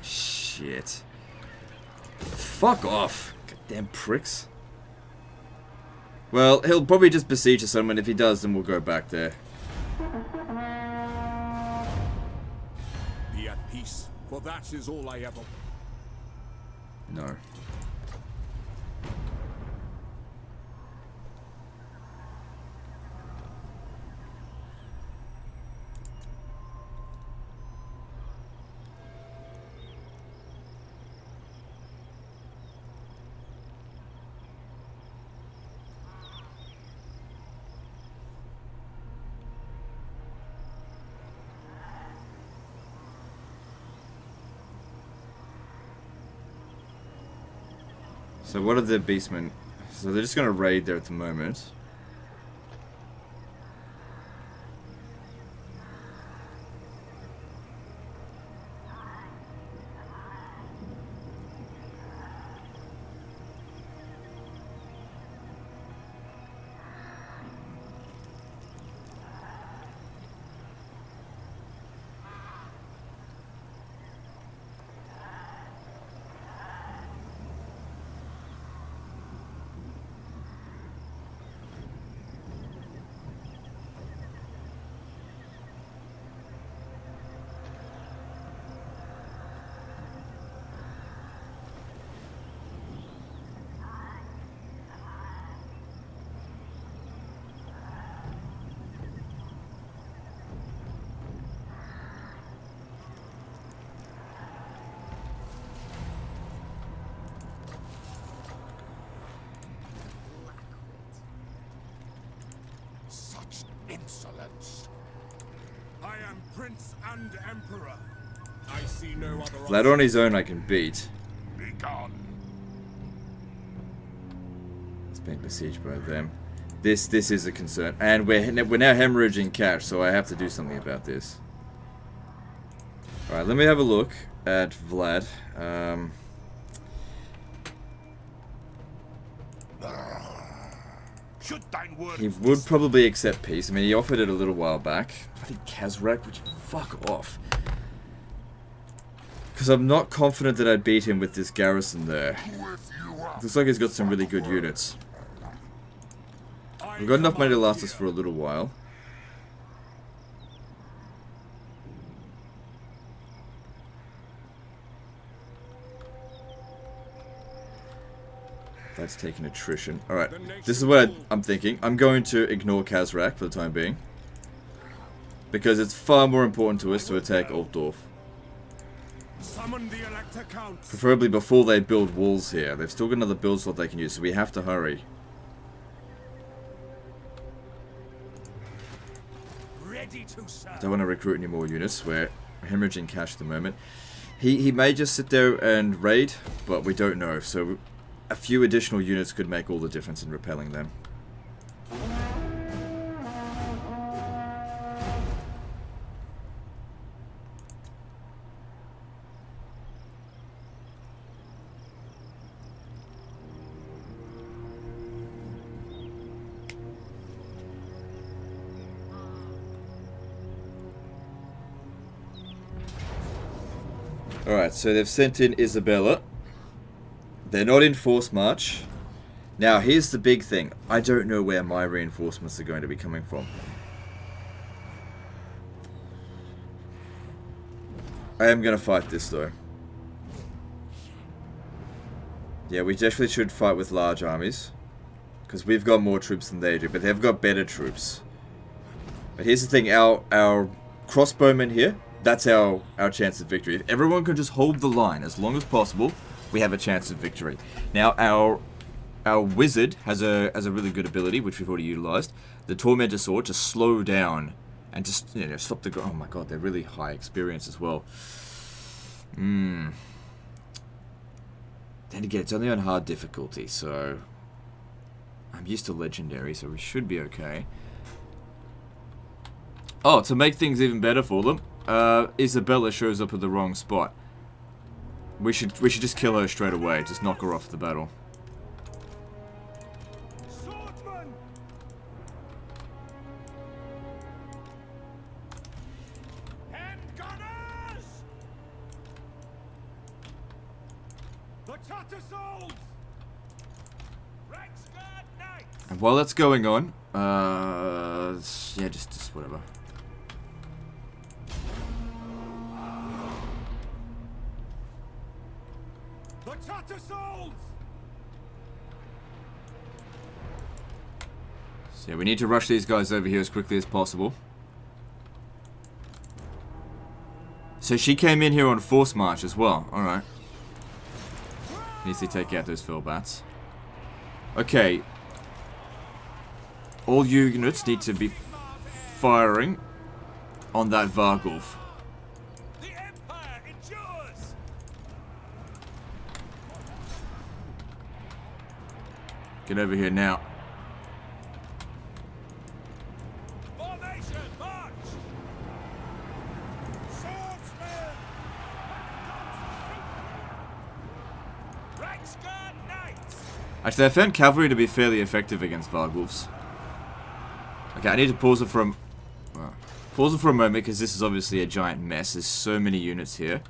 Shit. Fuck off. Goddamn pricks. Well, he'll probably just besiege a settlement. If he does, then we'll go back there. Be at peace, for that is all I ever... No. So what are the Beastmen? So they're just going to raid there at the moment. such insolence. I am Prince and Emperor. I see no other Vlad on his own I can beat. Be gone. It's being besieged by them. This is a concern, and we're now hemorrhaging cash, so I have to do something about this. All right, let me have a look at Vlad. Should thine word He would probably accept peace. I mean, he offered it a little while back. I think Kazrak, would you fuck off? Because I'm not confident that I'd beat him with this garrison there. Looks like he's got some really good units. We've got enough money to last us for a little while. That's taking attrition. Alright, this is what I'm thinking. I'm going to ignore Kazrak for the time being. Because it's far more important to us to attack Altdorf. Summon the Elector Counts. Preferably before they build walls here. They've still got another build slot they can use, so we have to hurry. ready to serve. Don't want to recruit any more units. We're hemorrhaging cash at the moment. He may just sit there and raid, but we don't know. So a few additional units could make all the difference in repelling them. Alright, so they've sent in Isabella. They're not in force march. Now, here's the big thing. I don't know where my reinforcements are going to be coming from. I am going to fight this, though. Yeah, we definitely should fight with large armies. Because we've got more troops than they do, but they've got better troops. But here's the thing, our crossbowmen here, that's our chance of victory. If everyone can just hold the line as long as possible, we have a chance of victory. Now, our wizard has a really good ability, which we've already utilized. The Tormentor Sword to slow down and just, you know, stop the... Oh my god, they're really high experience as well. Then again, it's only on hard difficulty, so... I'm used to legendary, so we should be okay. Oh, to make things even better for them, Isabella shows up at the wrong spot. We should just kill her straight away. Just knock her off the battle. Swordsman! Handgunners! The Tattersouls! Reichsguard Knights! And while that's going on, yeah, just whatever. The Tattersouls! So yeah, we need to rush these guys over here as quickly as possible. So she came in here on force march as well. Alright. Needs to take out those Fellbats. Okay. All units need to be firing on that Vargulf. The Empire endures! Get over here now. Formation, march! Swordsmen! Reichsguard Knights! Actually, I found cavalry to be fairly effective against Vargulfs. Okay, I need to pause it for a moment because this is obviously a giant mess. There's so many units here.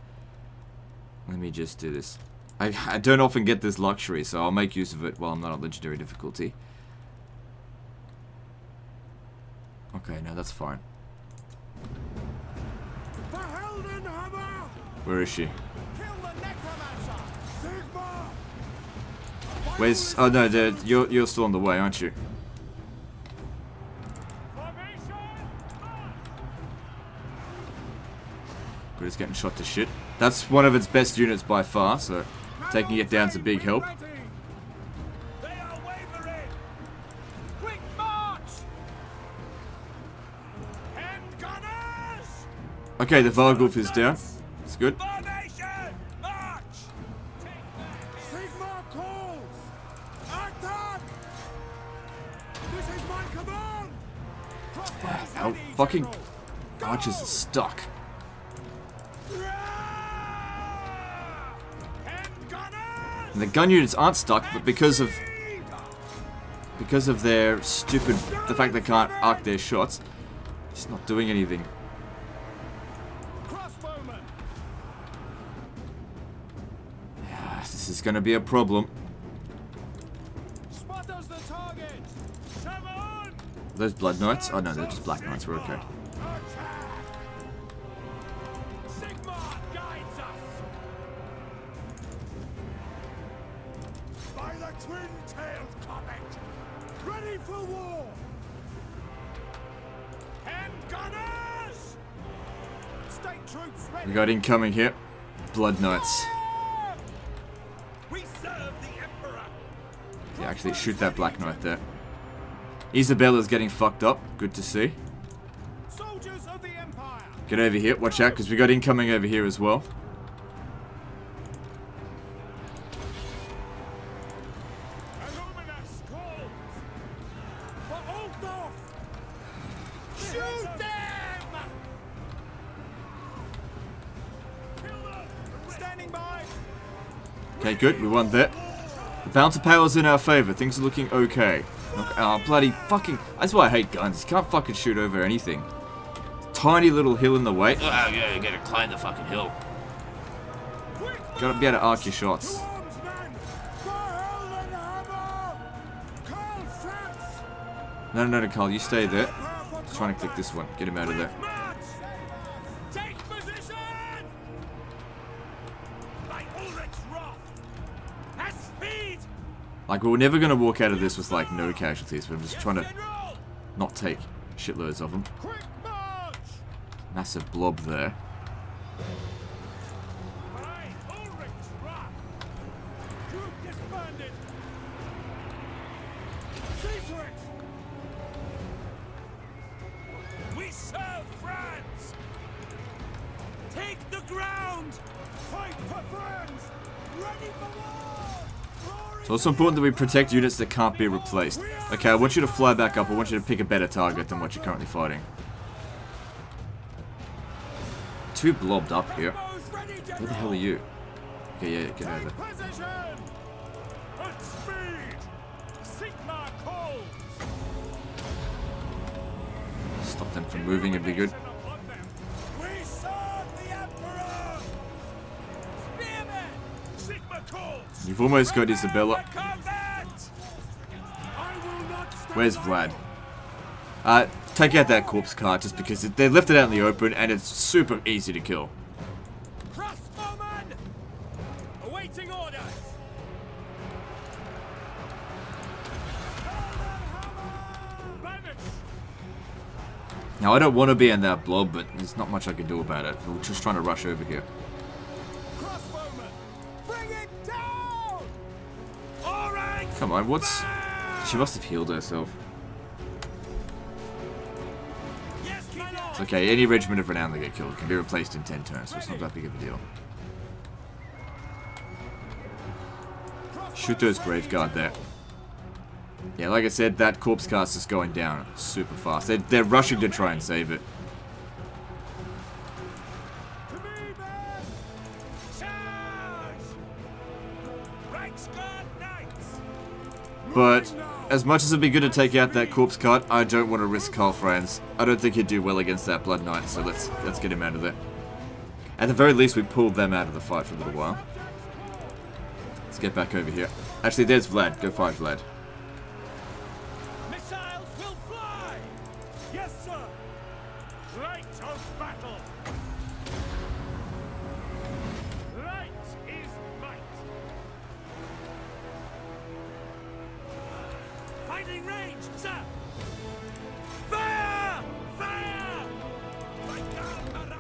Let me just do this. I don't often get this luxury, so I'll make use of it while I'm not on legendary difficulty. Okay, no, that's fine. The Heldenhammer! Where is she? Kill the Necromancer! Sigma! Where's... Oh no, you're still on the way, aren't you? Formation! We're just getting shot to shit. That's one of its best units by far, so taking it down's a big help. They are wavering! Quick march! Handgunners! Okay, the Vargulf is down. That's good. Formation! March! Sigma calls! Attack! This is my command! Crossbows Our ready, fucking General. archers are stuck. End gunners! And the gun units aren't stuck, but because of their stupid, the fact they can't arc their shots, it's not doing anything. Crossbowmen! This is gonna be a problem. Spotters the target! 7! Those blood knights? Oh no, they're just black knights. We're okay. Attack! Sigma guides us! By the twin-tailed comet! Ready for war! Hand gunners! State troops ready! We got incoming here. Blood knights. We serve the Emperor! Yeah, actually shoot that black knight there. Isabella's getting fucked up. Good to see. Soldiers of the Empire! Get over here. Watch out, because we got incoming over here as well. Illuminous calls! For Altdorf! Shoot them! Kill them! Standing by! Okay, good. We won that. The balance of power is in our favor. Things are looking okay. Oh, bloody fucking... That's why I hate guns. You can't fucking shoot over anything. Tiny little hill in the way. Oh, yeah, you gotta climb the fucking hill. Gotta be able to arc your shots. To arms, men! For hell and hammer! Karl Franz! No, Carl, you stay there. Just trying to click this one. Get him out of there. March! Take position! By Ulrich's wrath! At speed! Like, we're never gonna walk out of this with, like, no casualties, but I'm just trying to General! not take shitloads of them. Quick march! Massive blob there. By Ulrich's wrath! Troop disbanded! See to it! We serve France! Take the ground! Fight for France! Ready for war! It's also important that we protect units that can't be replaced. Okay, I want you to fly back up. I want you to pick a better target than what you're currently fighting. Too blobbed up here. Where the hell are you? Okay, yeah, get over there. Position! At speed! Sigma calls! Stop them from moving, it'd be good. We serve the Emperor! Spearmen! Sigma calls! You've almost got Isabella. Combat! I will not stand Where's by. Vlad? Take out that corpse cart just because they left it out in the open and it's super easy to kill. Crossbowman! Awaiting orders! Banish! Now, I don't want to be in that blob, but there's not much I can do about it. We're just trying to rush over here. Crossbowman! Bring it down! All right! Come on, what's... She must have healed herself. Yes, keep on! It's okay, any regiment of renown that get killed can be replaced in 10 turns, so it's not that big of a deal. Shoot those Graveguard there. Yeah, like I said, that corpse cast is going down super fast. They're rushing to try and save it. To me, men! Charge! Reichsguard Knights! But as much as it'd be good to take out that corpse cart, I don't want to risk Karl Franz. I don't think he'd do well against that Blood Knight, so let's get him out of there. At the very least, we pulled them out of the fight for a little while. Let's get back over here. Actually, there's Vlad. Go fight Vlad. Missiles will fly! Yes, sir! Light of battle! Light is might! Fighting range, sir! Fire! Fire! My God,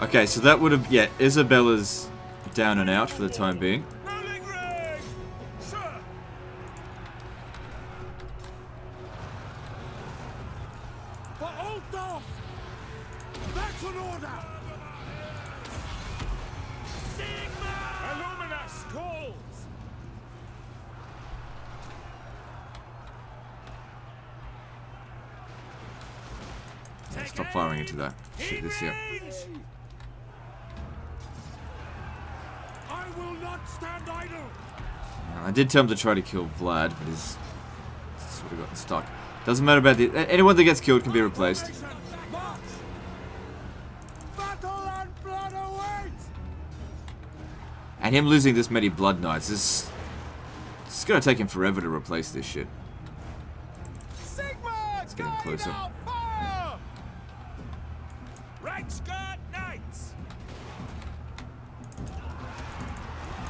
Okay, so that would have... Yeah, Isabella's down and out for the time being. rolling ring! Sir! That's an order! Sigma! Illuminus calls! Yeah, stop firing into that shit this year. I will not stand idle! I did tell him to try to kill Vlad, but he's sort of gotten stuck. Doesn't matter about the... Anyone that gets killed can be replaced. March! Battle and blood awaits! And him losing this many Blood Knights is... It's gonna take him forever to replace this shit. Sigma! It's getting closer. Fire! Reichsguard Knights!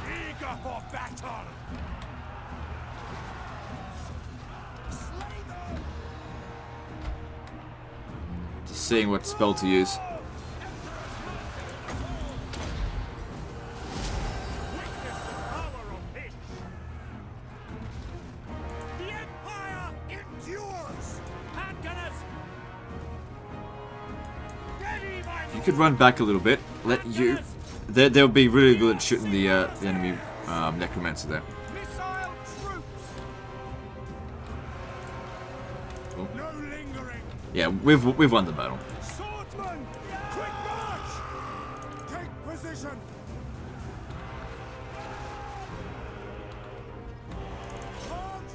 Eager for battle! Slay them! Just seeing what spell to use. Witness the power of hate! The Empire Endures! handgunners! Ready, my You could run back a little bit. Let you... They'll be really good at shooting the enemy necromancer there. Missile troops! Oh. No lingering! Yeah, we've won the battle. Swordsman! Quick march! Take position! Charge!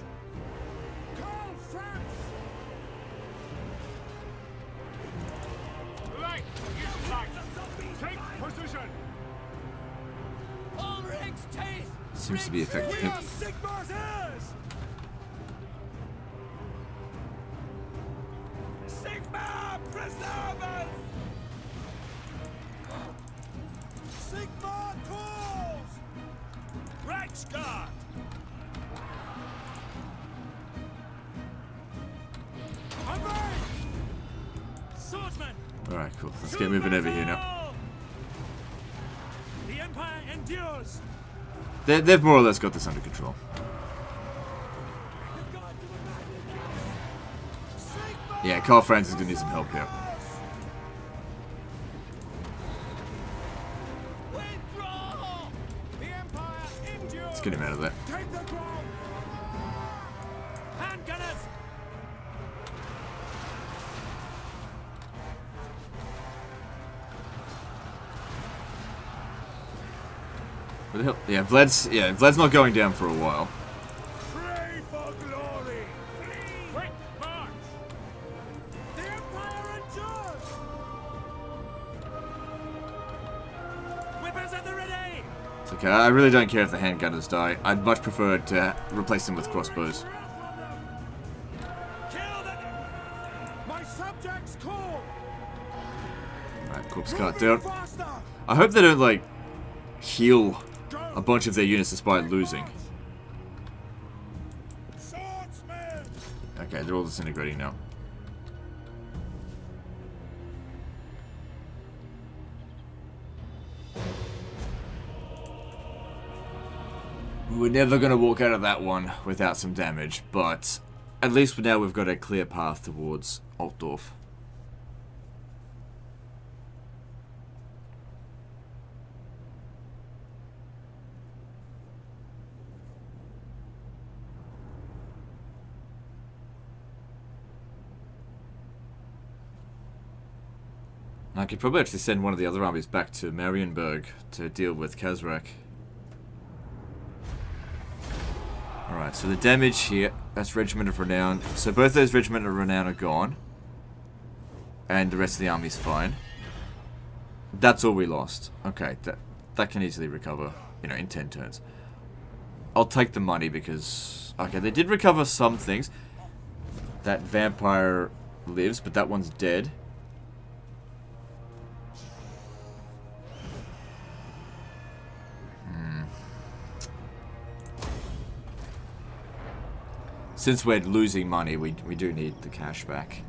Karl Franz! Light! Use light! Take position! Ulrich's teeth! Seems to be affecting We him. are Sigmar's heirs! Sigma preservers! Sigmar calls! Reichsguard! Obey! Swordsman! Alright, cool. Let's get moving over here now. The Empire endures! They've more or less got this under control. Sigmar! Yeah, Karl Franz is gonna need some help here. Withdraw! The Empire endures! Let's get him out of there. Take the ground! Handgunners! Where the hell? Yeah, Vlad's not going down for a while. Pray for glory! Quick march! The Empire endures! Whippers at the ready! It's okay. I really don't care if the handgunners die. I'd much prefer to replace them with crossbows. Kill them! My subjects call! Alright, corpse cart down. Faster! I hope they don't, like, heal a bunch of their units despite losing. Swordsman! Okay, they're all disintegrating now. We were never going to walk out of that one without some damage, but at least now we've got a clear path towards Altdorf. I could probably actually send one of the other armies back to Marienburg to deal with Kazrak. Alright, so the damage here, that's Regiment of Renown. So both those Regiment of Renown are gone. And the rest of the army's fine. That's all we lost. Okay, that can easily recover, you know, in 10 turns. I'll take the money because... Okay, they did recover some things. That vampire lives, but that one's dead. Since we're losing money, we do need the cash back.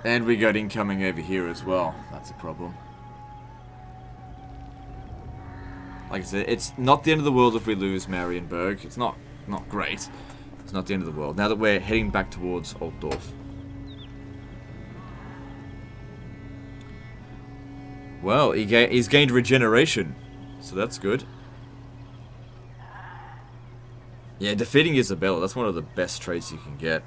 And we got incoming over here as well. That's a problem. Like I said, it's not the end of the world if we lose Marienburg. It's not great. It's not the end of the world. Now that we're heading back towards Altdorf. Well, he's gained regeneration. So that's good. Yeah, defeating Isabella, that's one of the best traits you can get.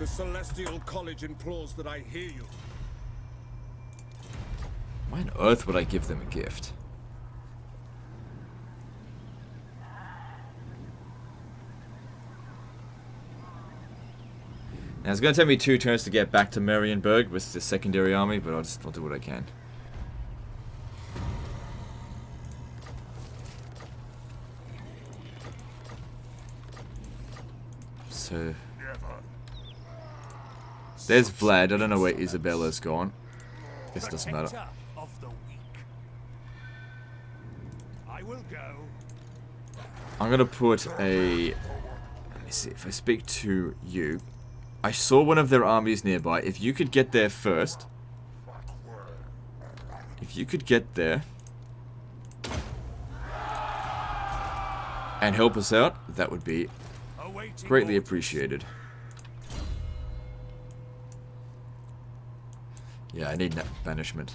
The Celestial College implores that I hear you. Why on earth would I give them a gift? Now, it's going to take me 2 turns to get back to Marienburg with the secondary army, but I'll do what I can. So... there's Vlad. I don't know where Isabella's gone. This doesn't matter. Of the weak. I will go. I'm going to put a... let me see. If I speak to you... I saw one of their armies nearby. If you could get there first... if you could get there... and help us out, that would be greatly appreciated. Yeah, I need that banishment.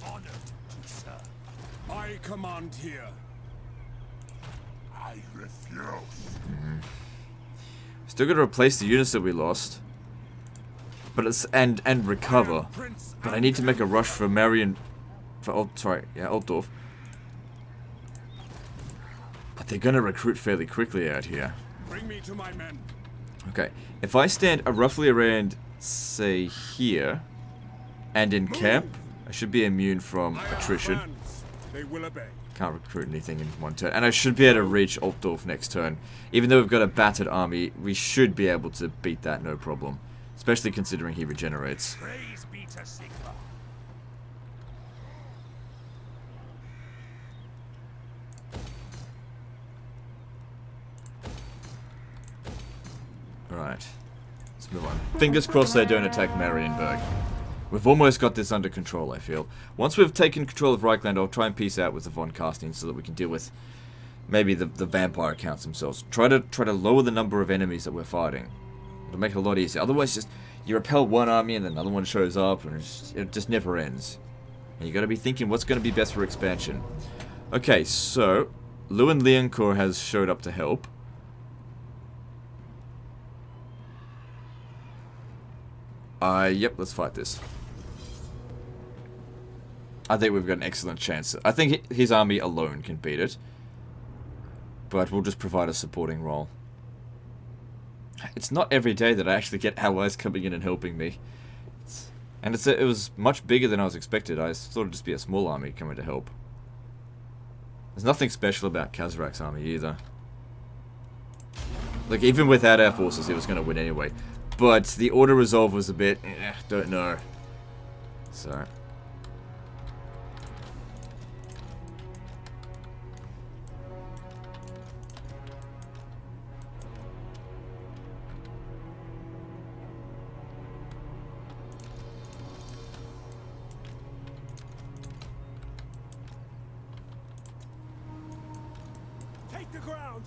Honor to serve. I command here. I refuse. Still got to replace the units that we lost, but it's and recover. But I need to make a rush for Altdorf. But they're gonna recruit fairly quickly out here. Bring me to my men. Okay, if I stand roughly around, say here, and in camp, I should be immune from attrition. They will obey. Can't recruit anything in one turn. And I should be able to reach Altdorf next turn. Even though we've got a battered army, we should be able to beat that no problem. Especially considering he regenerates. Praise be to Sigma. Alright. Let's move on. Fingers crossed they don't attack Marienburg. We've almost got this under control, I feel. Once we've taken control of Reikland, I'll try and peace out with the von Casting so that we can deal with maybe the vampire counts themselves. Try to lower the number of enemies that we're fighting. It'll make it a lot easier. Otherwise, just you repel one army and then another one shows up, and it just never ends. And you got to be thinking what's going to be best for expansion. Okay, so Lewin Leoncourt has showed up to help. Yep, let's fight this. I think we've got an excellent chance. I think his army alone can beat it. But we'll just provide a supporting role. It's not every day that I actually get allies coming in and helping me. It was much bigger than I was expected. I thought it'd just be a small army coming to help. There's nothing special about Kazarak's army either. Like, even without our forces, he was going to win anyway. But the auto resolve was a bit, don't know. So. Take the ground.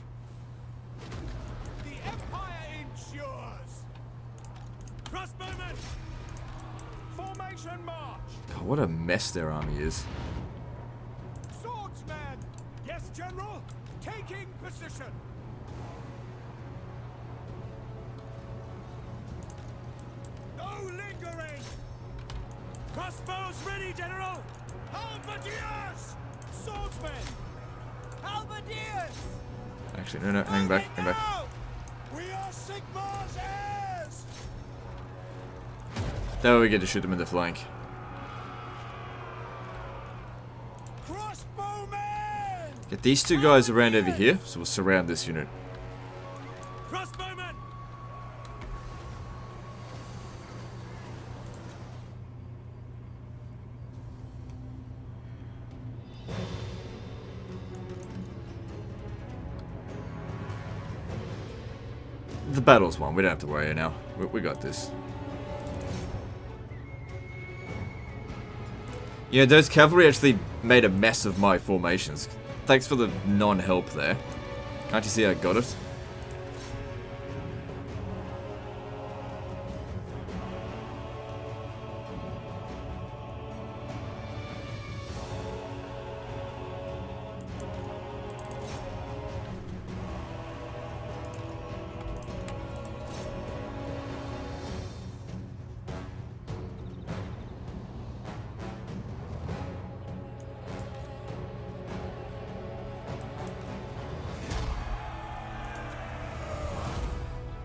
The Empire endures. Crossbowmen! Formation march! God, what a mess their army is. Swordsmen! Yes, General! Taking position! No lingering! Crossbows ready, General! Halberdiers! Swordsmen! Halberdiers! Actually, no, hang back, hang back. We are Sigmar's heirs! Now we get to shoot them in the flank. Crossbowmen! Get these two guys around over here, so we'll surround this unit. Crossbowmen! the battle's won. We don't have to worry now. We got this. You know, those cavalry actually made a mess of my formations. Thanks for the non-help there. Can't you see I got it?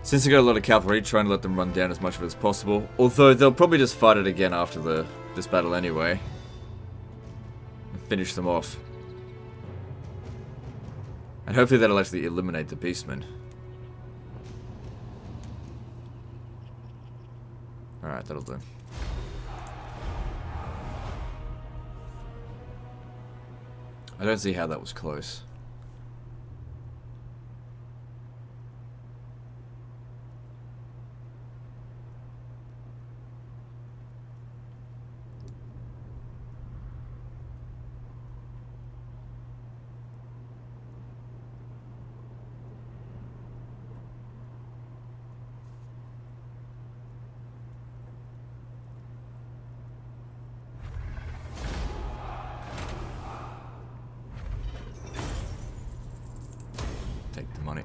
Since I got a lot of cavalry, trying to let them run down as much of it as possible. Although they'll probably just fight it again after this battle anyway. And finish them off. And hopefully that'll actually eliminate the Beastmen. Alright, that'll do. I don't see how that was close. Take the money.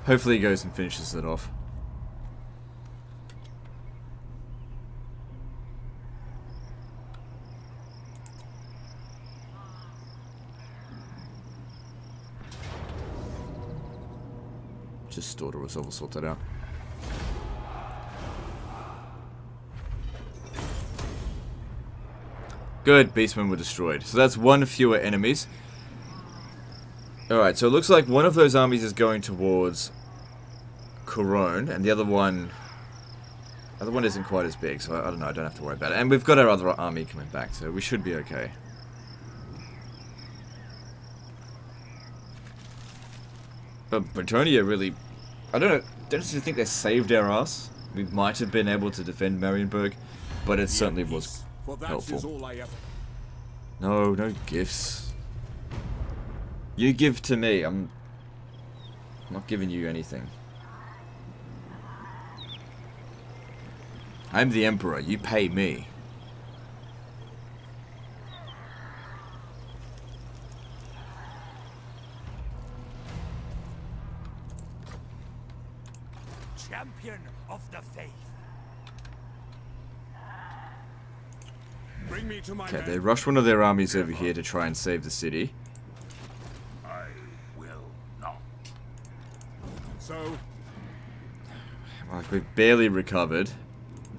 Hopefully he goes and finishes it off. Just thought it was all sorted out. Good, Beastmen were destroyed. So that's one fewer enemies. Alright, so it looks like one of those armies is going towards Couronne, and the other one isn't quite as big, so I don't know, I don't have to worry about it. And we've got our other army coming back, so we should be okay. But Bretonia really, I don't actually think they saved our ass. We might have been able to defend Marienburg, but it certainly was helpful. No gifts. You give to me. I'm not giving you anything. I'm the Emperor. You pay me. Champion of the faith. Bring me to my Okay, men. they rushed one of their armies over here to try and save the city. I will not. So, Like, we've barely recovered.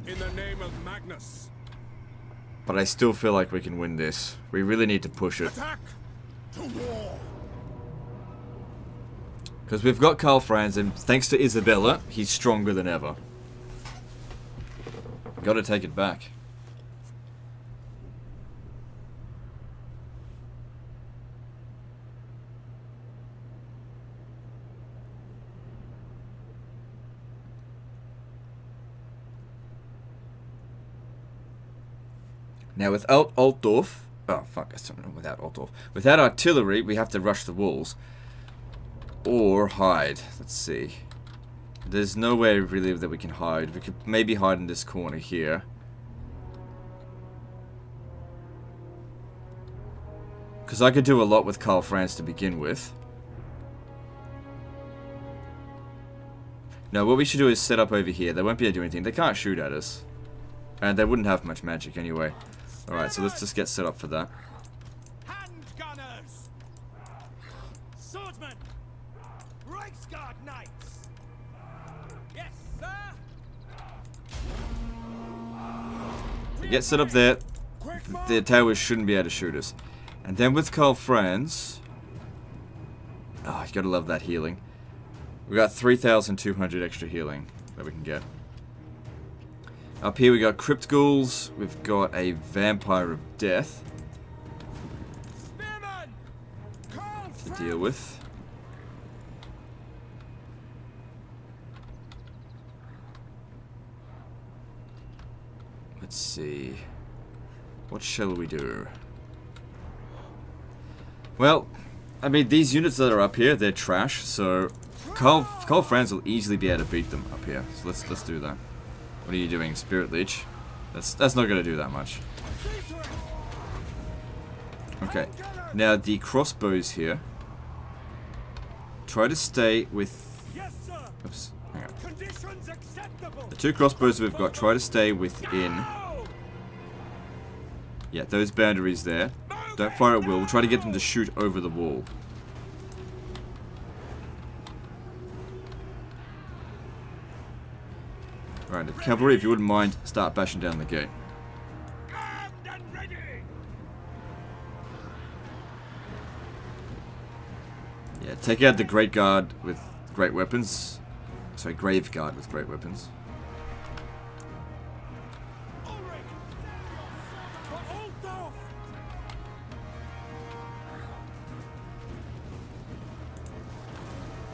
in the name of Magnus, But I still feel like we can win this. We really need to push it. attack to war. Because we've got Karl Franz, and thanks to Isabella, he's stronger than ever. Gotta take it back. Now without Altdorf, oh fuck, that's something without Altdorf. Without artillery, we have to rush the walls. Or hide. Let's see. There's no way really that we can hide. We could maybe hide in this corner here. Because I could do a lot with Karl Franz to begin with. No, what we should do is set up over here. They won't be able to do anything. They can't shoot at us. And they wouldn't have much magic anyway. Alright, so let's just get set up for that. Hand gunners. Swordsmen. Reichsguard knights. Yes, sir. We get set up there. The towers shouldn't be able to shoot us. And then with Karl Franz... Oh, you gotta love that healing. We got 3,200 extra healing that we can get. Up here we got Crypt Ghouls, we've got a Vampire of Death Spearman. Karl to Franz. deal with. Let's see. What shall we do? Well, I mean, these units that are up here, they're trash, so Karl Franz will easily be able to beat them up here. So let's do that. What are you doing, Spirit Leech? That's not going to do that much. Okay, now the crossbows here. Try to stay with... Oops, hang on. The 2 crossbows we've got, try to stay within... Yeah, those boundaries there. Don't fire at will. We'll try to get them to shoot over the wall. Alright, the cavalry, if you wouldn't mind, start bashing down the gate. Yeah, take out the Great Guard with great weapons. Sorry, Grave Guard with great weapons.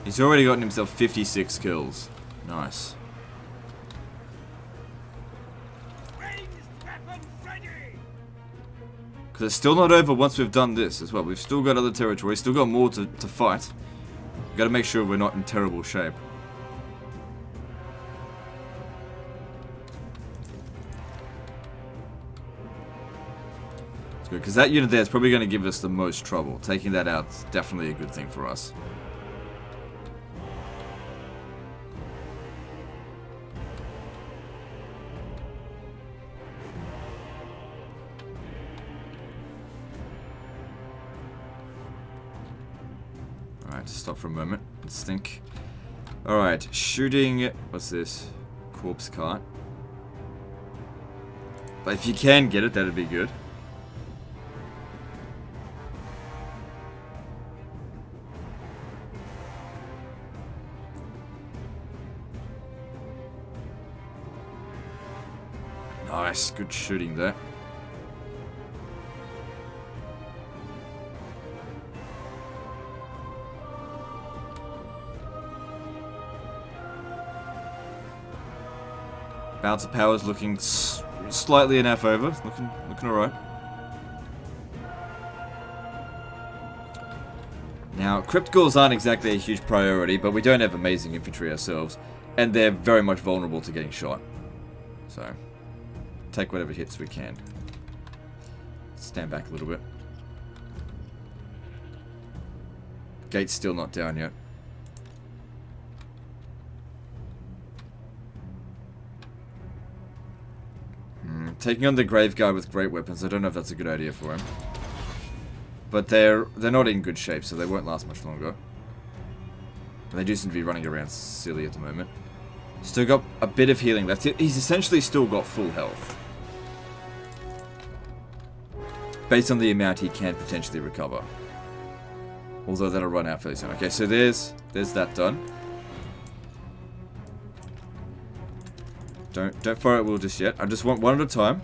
He's already gotten himself 56 kills. Nice. Because it's still not over once we've done this as well. We've still got other territory, still got more to fight. We've got to make sure we're not in terrible shape. It's good, because that unit there is probably going to give us the most trouble. Taking that out is definitely a good thing for us. Stop for a moment. Let's think. Alright, shooting... What's this? Corpse cart. But if you can get it, that'd be good. Nice, good shooting there. Balance of power is looking slightly enough over. Looking alright. Now, crypt ghouls aren't exactly a huge priority, but we don't have amazing infantry ourselves, and they're very much vulnerable to getting shot. So, take whatever hits we can. Stand back a little bit. Gate's still not down yet. Taking on the Grave Guard with great weapons, I don't know if that's a good idea for him. But they're not in good shape, so they won't last much longer. They do seem to be running around silly at the moment. Still got a bit of healing left. He's essentially still got full health. Based on the amount he can potentially recover. Although that'll run out fairly soon. Okay, so there's that done. Don't fire at will just yet. I just want one at a time.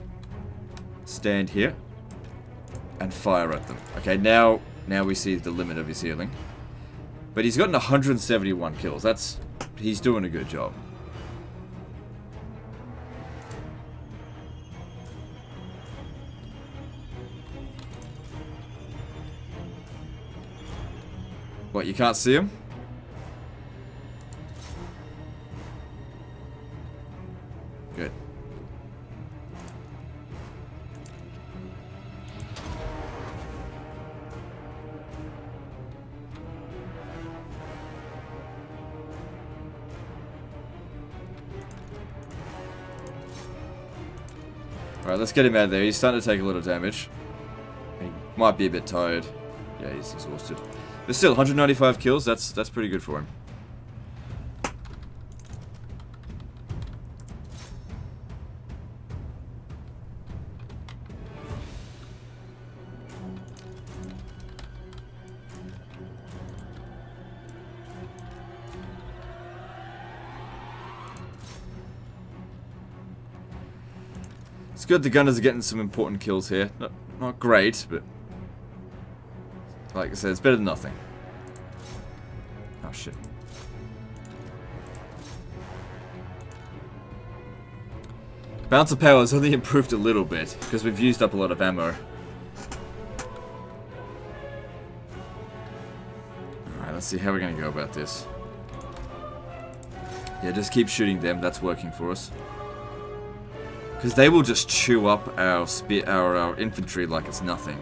Stand here. And fire at them. Okay, now we see the limit of his healing. But he's gotten 171 kills. He's doing a good job. What, you can't see him? Good. Alright, let's get him out of there. He's starting to take a little damage. He might be a bit tired. Yeah, he's exhausted. But still, 195 kills, that's pretty good for him. It's good the gunners are getting some important kills here. Not great, but like I said, it's better than nothing. Oh shit. Bouncer power has only improved a little bit, because we've used up a lot of ammo. Alright, let's see how we're going to go about this. Yeah, just keep shooting them, that's working for us. Because they will just chew up our infantry like it's nothing.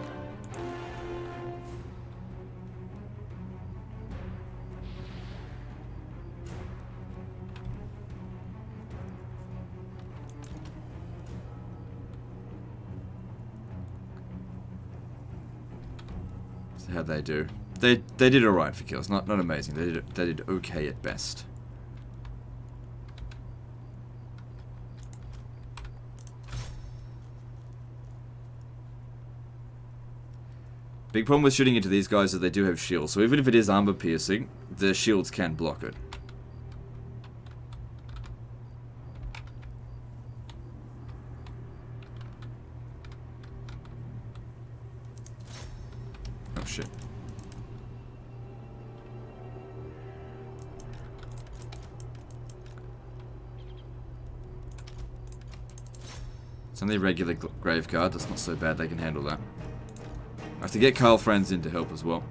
So how'd they do? They did alright for kills, not amazing. They did okay at best. Big problem with shooting into these guys is that they do have shields, so even if it is armor piercing, the shields can block it. Oh shit. It's only a regular grave guard, that's not so bad, they can handle that. I have to get Karl Franz in to help as well.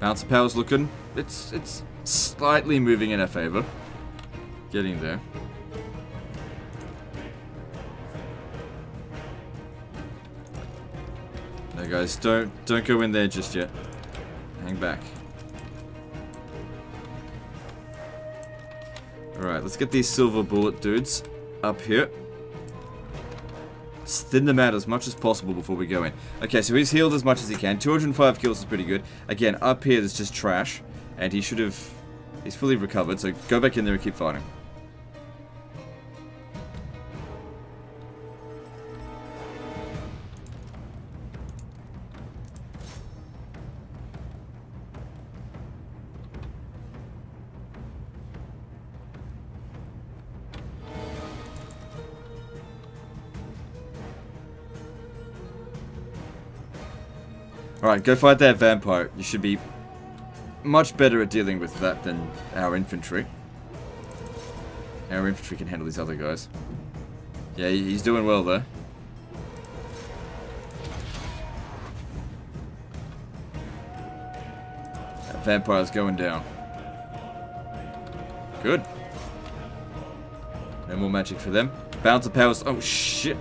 Bouncer power's looking. It's slightly moving in our favor. Getting there. No guys, don't go in there just yet. Hang back. Alright, let's get these silver bullet dudes up here. Let's thin them out as much as possible before we go in. Okay, so he's healed as much as he can. 205 kills is pretty good. Again, up here there's just trash. And he should have... He's fully recovered, so go back in there and keep fighting. Alright, go fight that vampire. You should be much better at dealing with that than our infantry. Our infantry can handle these other guys. Yeah, he's doing well there. That vampire's going down. Good. No more magic for them. Bouncer powers. Oh shit.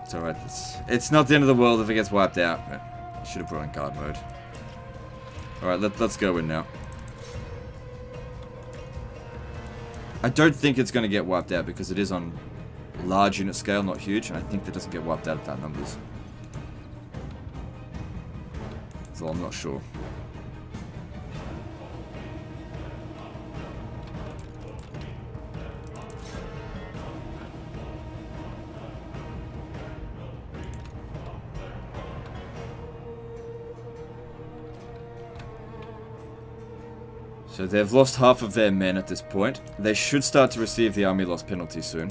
It's alright. It's not the end of the world if it gets wiped out. But I should have brought in guard mode. Alright, let's go in now. I don't think it's going to get wiped out because it is on large unit scale, not huge. And I think that doesn't get wiped out at that numbers. So I'm not sure. So they've lost half of their men at this point. They should start to receive the army loss penalty soon.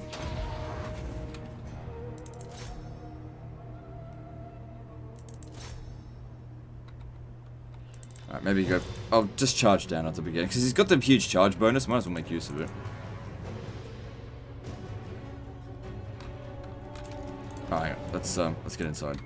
Alright, maybe go... I'll just charge down at the beginning. Because he's got the huge charge bonus. Might as well make use of it. Alright, let's get inside.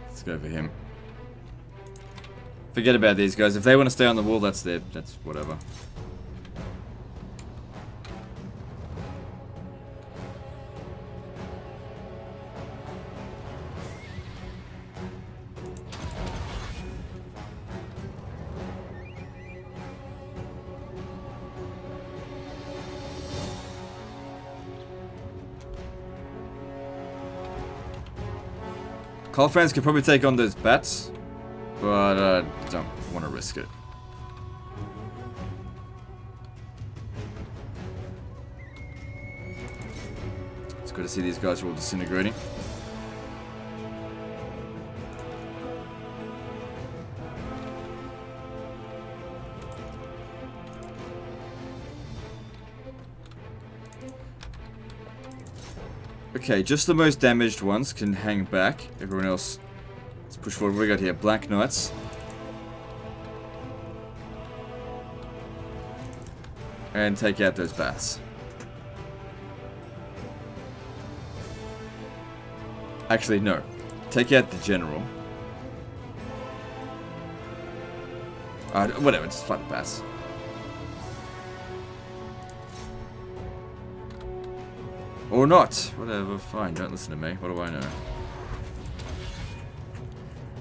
Let's go for him. Forget about these guys. If they want to stay on the wall, that's whatever. Karl Franz could probably take on those bats, but I don't want to risk it. It's good to see these guys are all disintegrating. Okay, just the most damaged ones can hang back. Everyone else, let's push forward. What do we got here? Black Knights. And take out those bats. Actually, no. Take out the general. Whatever, just fight the bats. Or not. Whatever, fine. Don't listen to me. What do I know?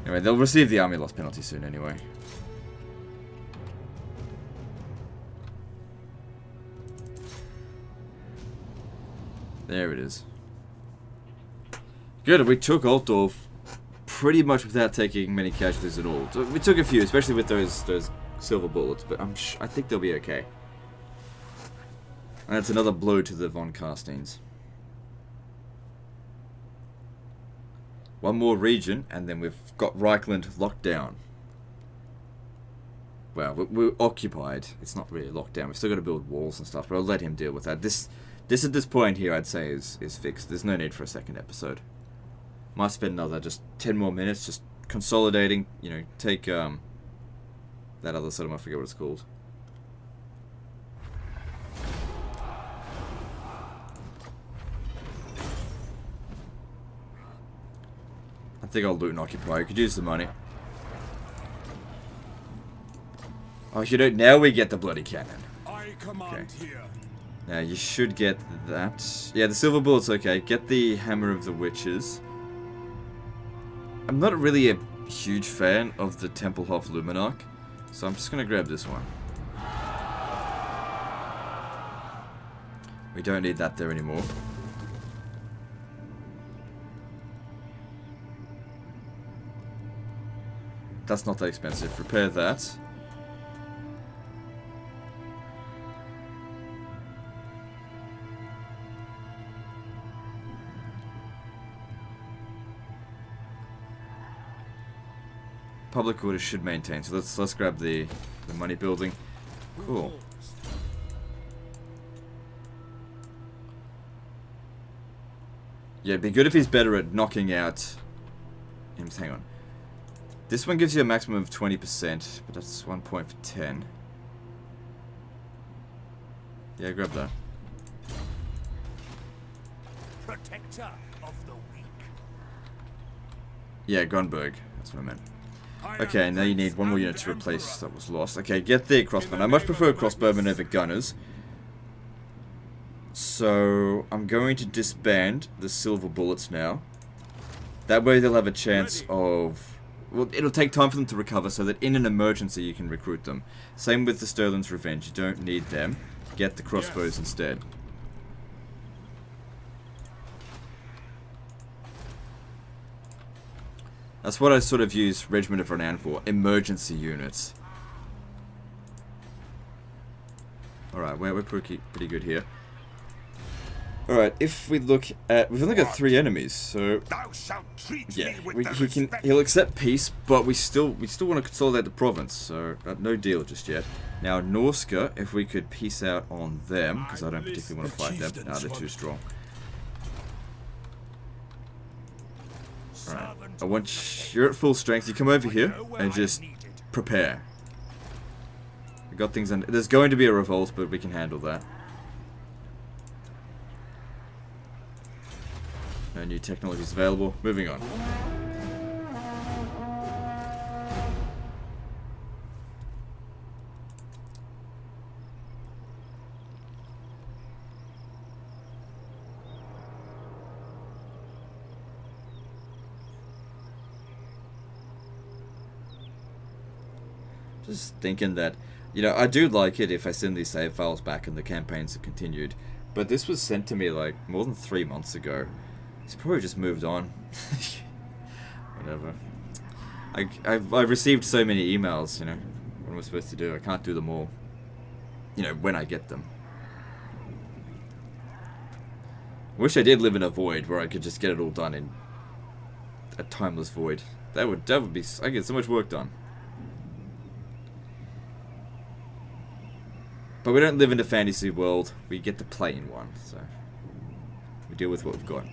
Anyway, they'll receive the army loss penalty soon anyway. There it is. Good, we took Altdorf pretty much without taking many casualties at all. We took a few, especially with those silver bullets, but I think they'll be okay. And that's another blow to the von Carsteins. One more region, and then we've got Reikland locked down. Well, we're occupied. It's not really locked down. We've still got to build walls and stuff, but I'll let him deal with that. This at this point here, I'd say, is fixed. There's no need for a second episode. Might spend another just 10 more minutes just consolidating. You know, take that other settlement. I forget what it's called. I think I'll loot and occupy. You could use the money. Oh, you know, now we get the bloody cannon. I command here. Now, you should get that. Yeah, the silver bullet's okay. Get the hammer of the witches. I'm not really a huge fan of the Tempelhof Luminarch, so I'm just going to grab this one. We don't need that there anymore. That's not that expensive. Repair that. Public order should maintain. So let's grab the money building. Cool. Yeah, it'd be good if he's better at knocking out. Hang on. This one gives you a maximum of 20%, but that's 1 point for 10. Yeah, grab that. Protector of the weak. Yeah, Grunberg. That's what I meant. Okay, now you need one more unit to replace that was lost. Okay, get the crossbowmen. I much prefer crossbowmen over gunners. So, I'm going to disband the silver bullets now. That way they'll have a chance of... Well, it'll take time for them to recover so that in an emergency you can recruit them. Same with the Sterling's Revenge. You don't need them. Get the crossbows instead. That's what I sort of use Regiment of Renown for. Emergency units. Alright, we're pretty good here. Alright, if we look at... We've only got 3 enemies, so... Thou shalt treat Yeah, me with the he'll accept peace, but we still want to consolidate the province, so no deal just yet. Now, Norska, if we could peace out on them, because I don't particularly want to fight them. Nah, they're too strong. Alright, I want you're at full strength. You come over here and just prepare. We got things under. There's going to be a revolt, but we can handle that. No new technologies available. Moving on. Just thinking that, you know, I do like it if I send these save files back and the campaigns have continued, but this was sent to me like more than 3 months ago. He's probably just moved on. Whatever. I've received so many emails, you know. What am I supposed to do? I can't do them all. You know, when I get them. Wish I did live in a void where I could just get it all done in a timeless void. That would be. I get so much work done. But we don't live in a fantasy world. We get to play in one, so we deal with what we've got.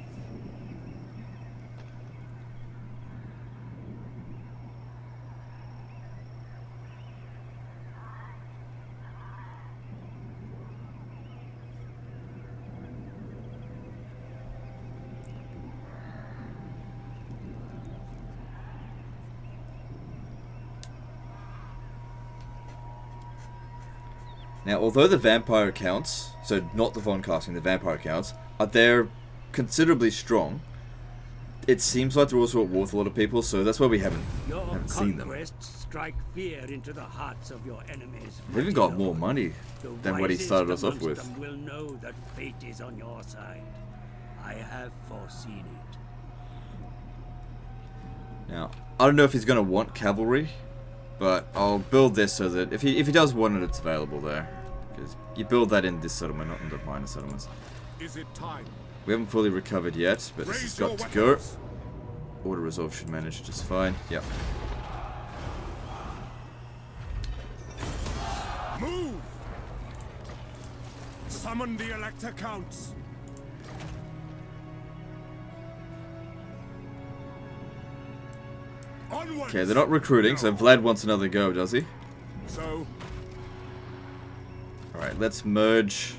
Now, although the vampire accounts, so not the Von casting, the vampire accounts, they're considerably strong, it seems like they're also at war with a lot of people, so that's why we haven't seen them. Strike fear into the hearts of your enemies. They've even got more money than what he started us off with. Them will know that fate is on your side. I have foreseen it. Now, I don't know if he's going to want cavalry, but I'll build this so that if he does want it, it's available there. Because you build that in this settlement, not in the minor settlements. Is it time? We haven't fully recovered yet, but this has got to go. Order resolve should manage just fine. Yep. Move! Summon the Elector Counts. Onwards! Okay, they're not recruiting, so Vlad wants another go, does he? So, alright, let's merge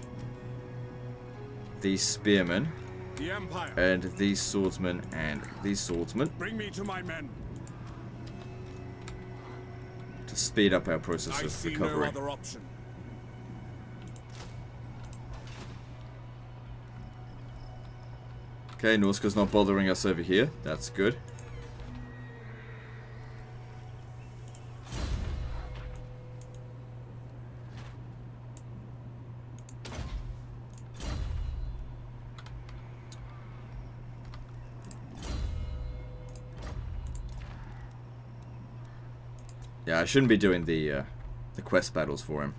these spearmen the Empire. and these swordsmen and these swordsmen Bring me to my men. to speed up our process I of see recovery. no other option. Okay, Norska's not bothering us over here. That's good. Yeah, I shouldn't be doing the quest battles for him.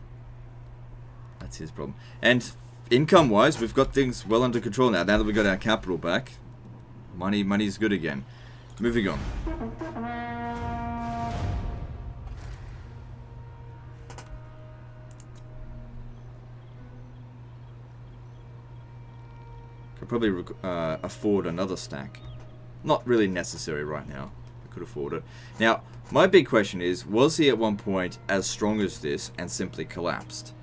That's his problem. And income-wise, we've got things well under control now. Now that we got our capital back, money's good again. Moving on. Could probably afford another stack. Not really necessary right now. I could afford it. Now, my big question is, was he at one point as strong as this and simply collapsed?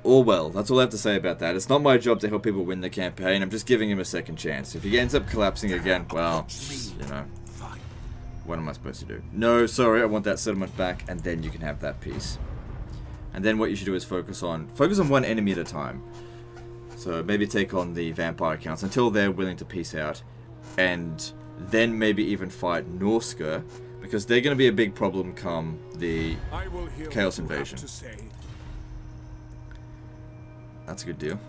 Or well, that's all I have to say about that. It's not my job to help people win the campaign. I'm just giving him a second chance. If he ends up collapsing again, well, you know, what am I supposed to do? No, sorry, I want that settlement back, and then you can have that piece. And then what you should do is focus on one enemy at a time. So maybe take on the vampire counts until they're willing to peace out, and then maybe even fight Norska, because they're going to be a big problem come the Chaos Invasion. That's a good deal.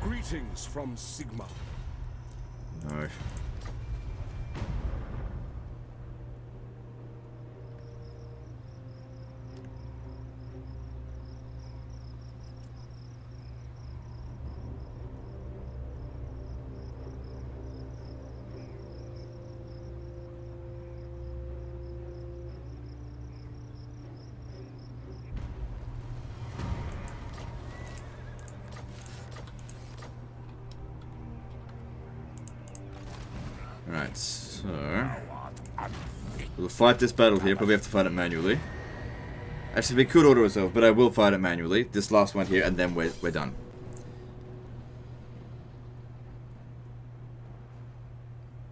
Greetings from Sigma. No. Alright, so we'll fight this battle here, probably have to fight it manually. Actually, we could auto resolve, but I will fight it manually. This last one here, and then we're done.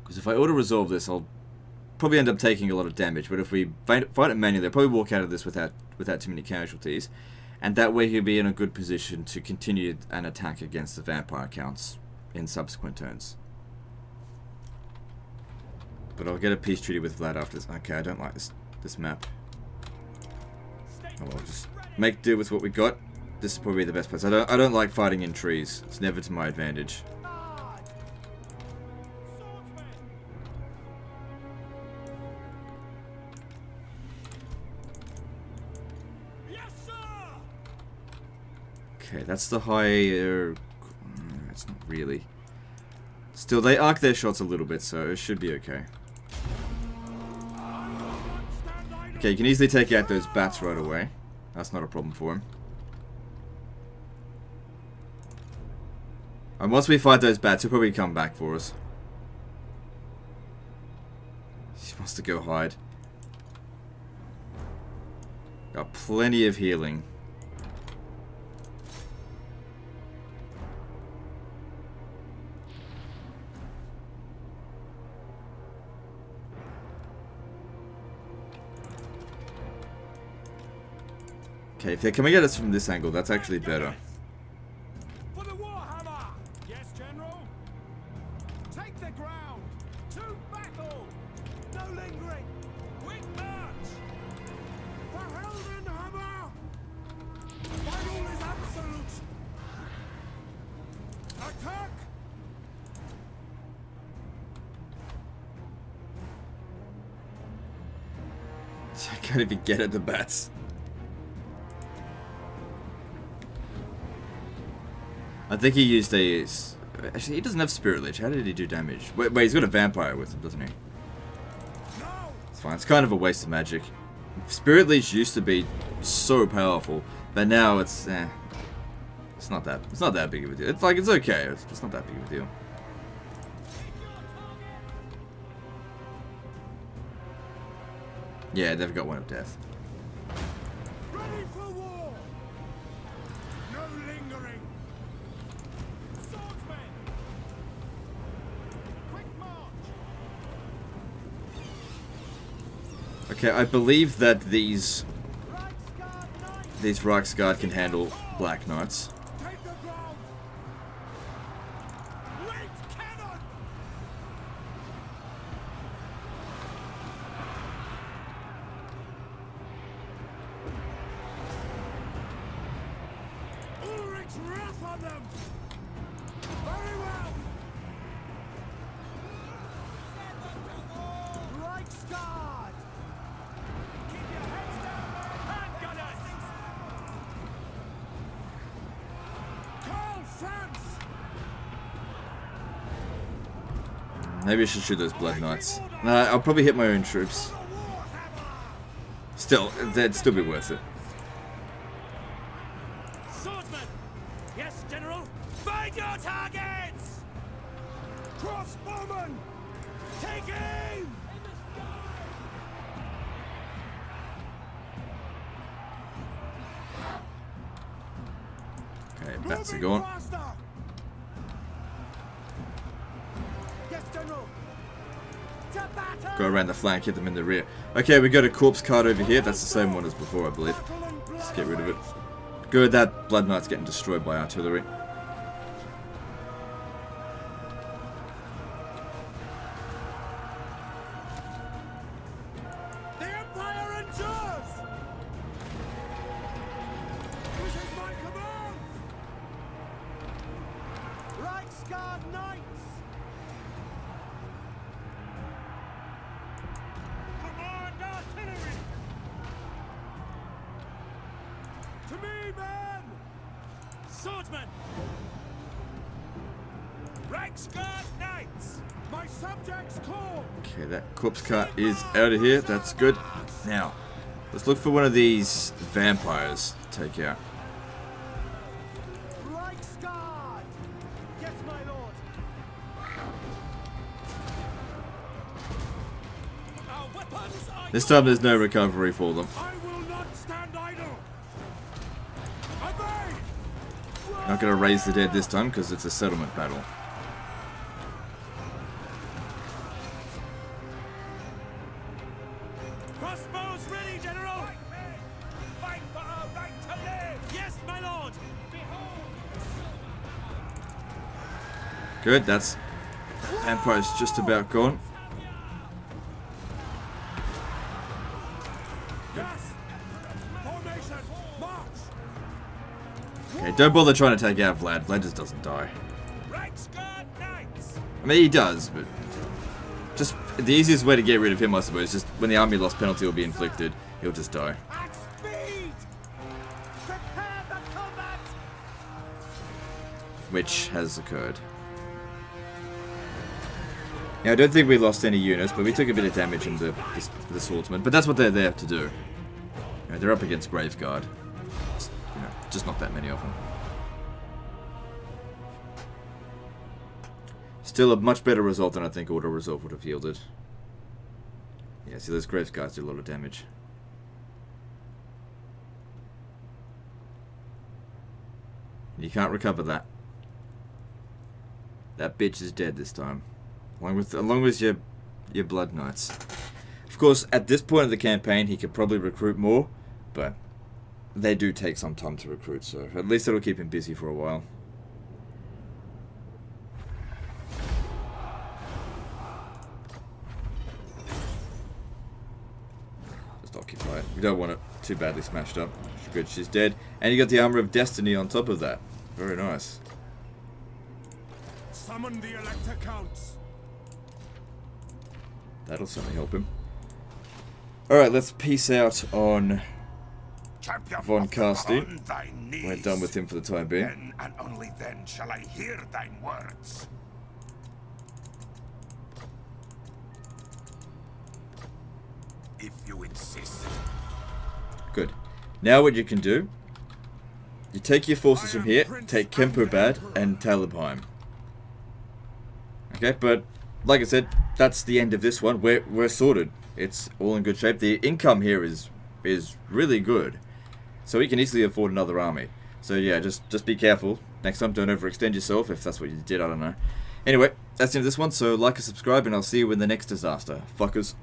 Because if I auto resolve this, I'll probably end up taking a lot of damage. But if we fight it manually, I'll probably walk out of this without too many casualties. and that way he'll be in a good position to continue an attack against the vampire counts in subsequent turns. But I'll get a peace treaty with Vlad after this. Okay, I don't like this map. Oh well, just make do with what we got. This is probably the best place. I don't like fighting in trees. It's never to my advantage. Okay, that's the higher... It's not really. Still, they arc their shots a little bit, so it should be okay. Okay, you can easily take out those bats right away. That's not a problem for him. And once we fight those bats, he'll probably come back for us. He wants to go hide. Got plenty of healing. Okay, if they're coming at us from this angle, that's actually better. For the Warhammer! Yes, General. Take the ground. To battle. No lingering. Quick march. For Heldenhammer. Battle is absolute. Attack. I can't even get at the bats. I think he used a... Actually, he doesn't have Spirit Lich. How did he do damage? Wait, he's got a vampire with him, doesn't he? It's fine. It's kind of a waste of magic. Spirit Lich used to be so powerful, but now it's... It's not that big of a deal. It's like, it's okay. It's just not that big of a deal. Yeah, they've got one of death. Ready for war. No lingering. Swordsmen. Quick march. Okay, I believe that these Reichsguard Knights. Reichsguard can handle Black Knights. Take the ground. Great cannon. Ulrich's wrath on them. Very well. Reichsguard. Keep your heads down. Handgunners. Karl Franz. Maybe I should shoot those Blood Knights. Nah, I'll probably hit my own troops. Still, that'd still be worth it. Swordsman! Yes, General! Find your targets! Crossbowmen. Take aim. Okay, bats are Moving gone. faster. Yes, General. To battle. Go around the flank, hit them in the rear. Okay, we got a corpse card over here. That's the same one as before, I believe. Battle and blood Let's get rid of it. awaits. Good, that Blood Knight's getting destroyed by artillery. The Empire endures. This is my command. Reichsguard Knights. Command artillery. To me, men. Swordsman! Reichsguard Knights! My subjects call. Okay, that corpse cart is out of here. That's good. Now, let's look for one of these vampires to take out. Reichsguard. Yes, my lord. Our weapons are This time there's no recovery for them. I will not stand idle. Obey. Not going to raise the dead this time because it's a settlement battle. crossbows ready, General! Fight for our right to live! Good, that's... Empire's just about gone. Yes. Formation. March. Okay, don't bother trying to take out Vlad. Vlad just doesn't die. Reichsguard Knights. I mean, he does, but... Just the easiest way to get rid of him, I suppose, is just when the army loss penalty will be inflicted, he'll just die. At speed. Prepare the combat. Which has occurred. Yeah, I don't think we lost any units, but we took a bit of damage in the swordsman. But that's what they're there to do. You know, they're up against Graveguard. You know, just not that many of them. Still a much better result than I think Auto Resolve would have yielded. Yeah, see those Graveguards do a lot of damage. You can't recover that. That bitch is dead this time. Along with your Blood Knights. Of course, at this point of the campaign, he could probably recruit more, but they do take some time to recruit, so at least it'll keep him busy for a while. Just occupy it. We don't want it too badly smashed up. Good, she's dead. And you got the Armor of Destiny on top of that. Very nice. Summon the Elector Counts. That'll certainly help him. Alright, let's peace out on Von Carstein. We're done with him for the time being. Then and only then shall I hear thine words. If you insist. Good. Now what you can do, you take your forces from here, take Kempobad and Talabheim. Okay, but like I said, that's the end of this one. We're sorted. It's all in good shape. The income here is really good. So we can easily afford another army. So yeah, just be careful. Next time, don't overextend yourself, if that's what you did, I don't know. Anyway, that's the end of this one, so like and subscribe, and I'll see you in the next disaster. Fuckers.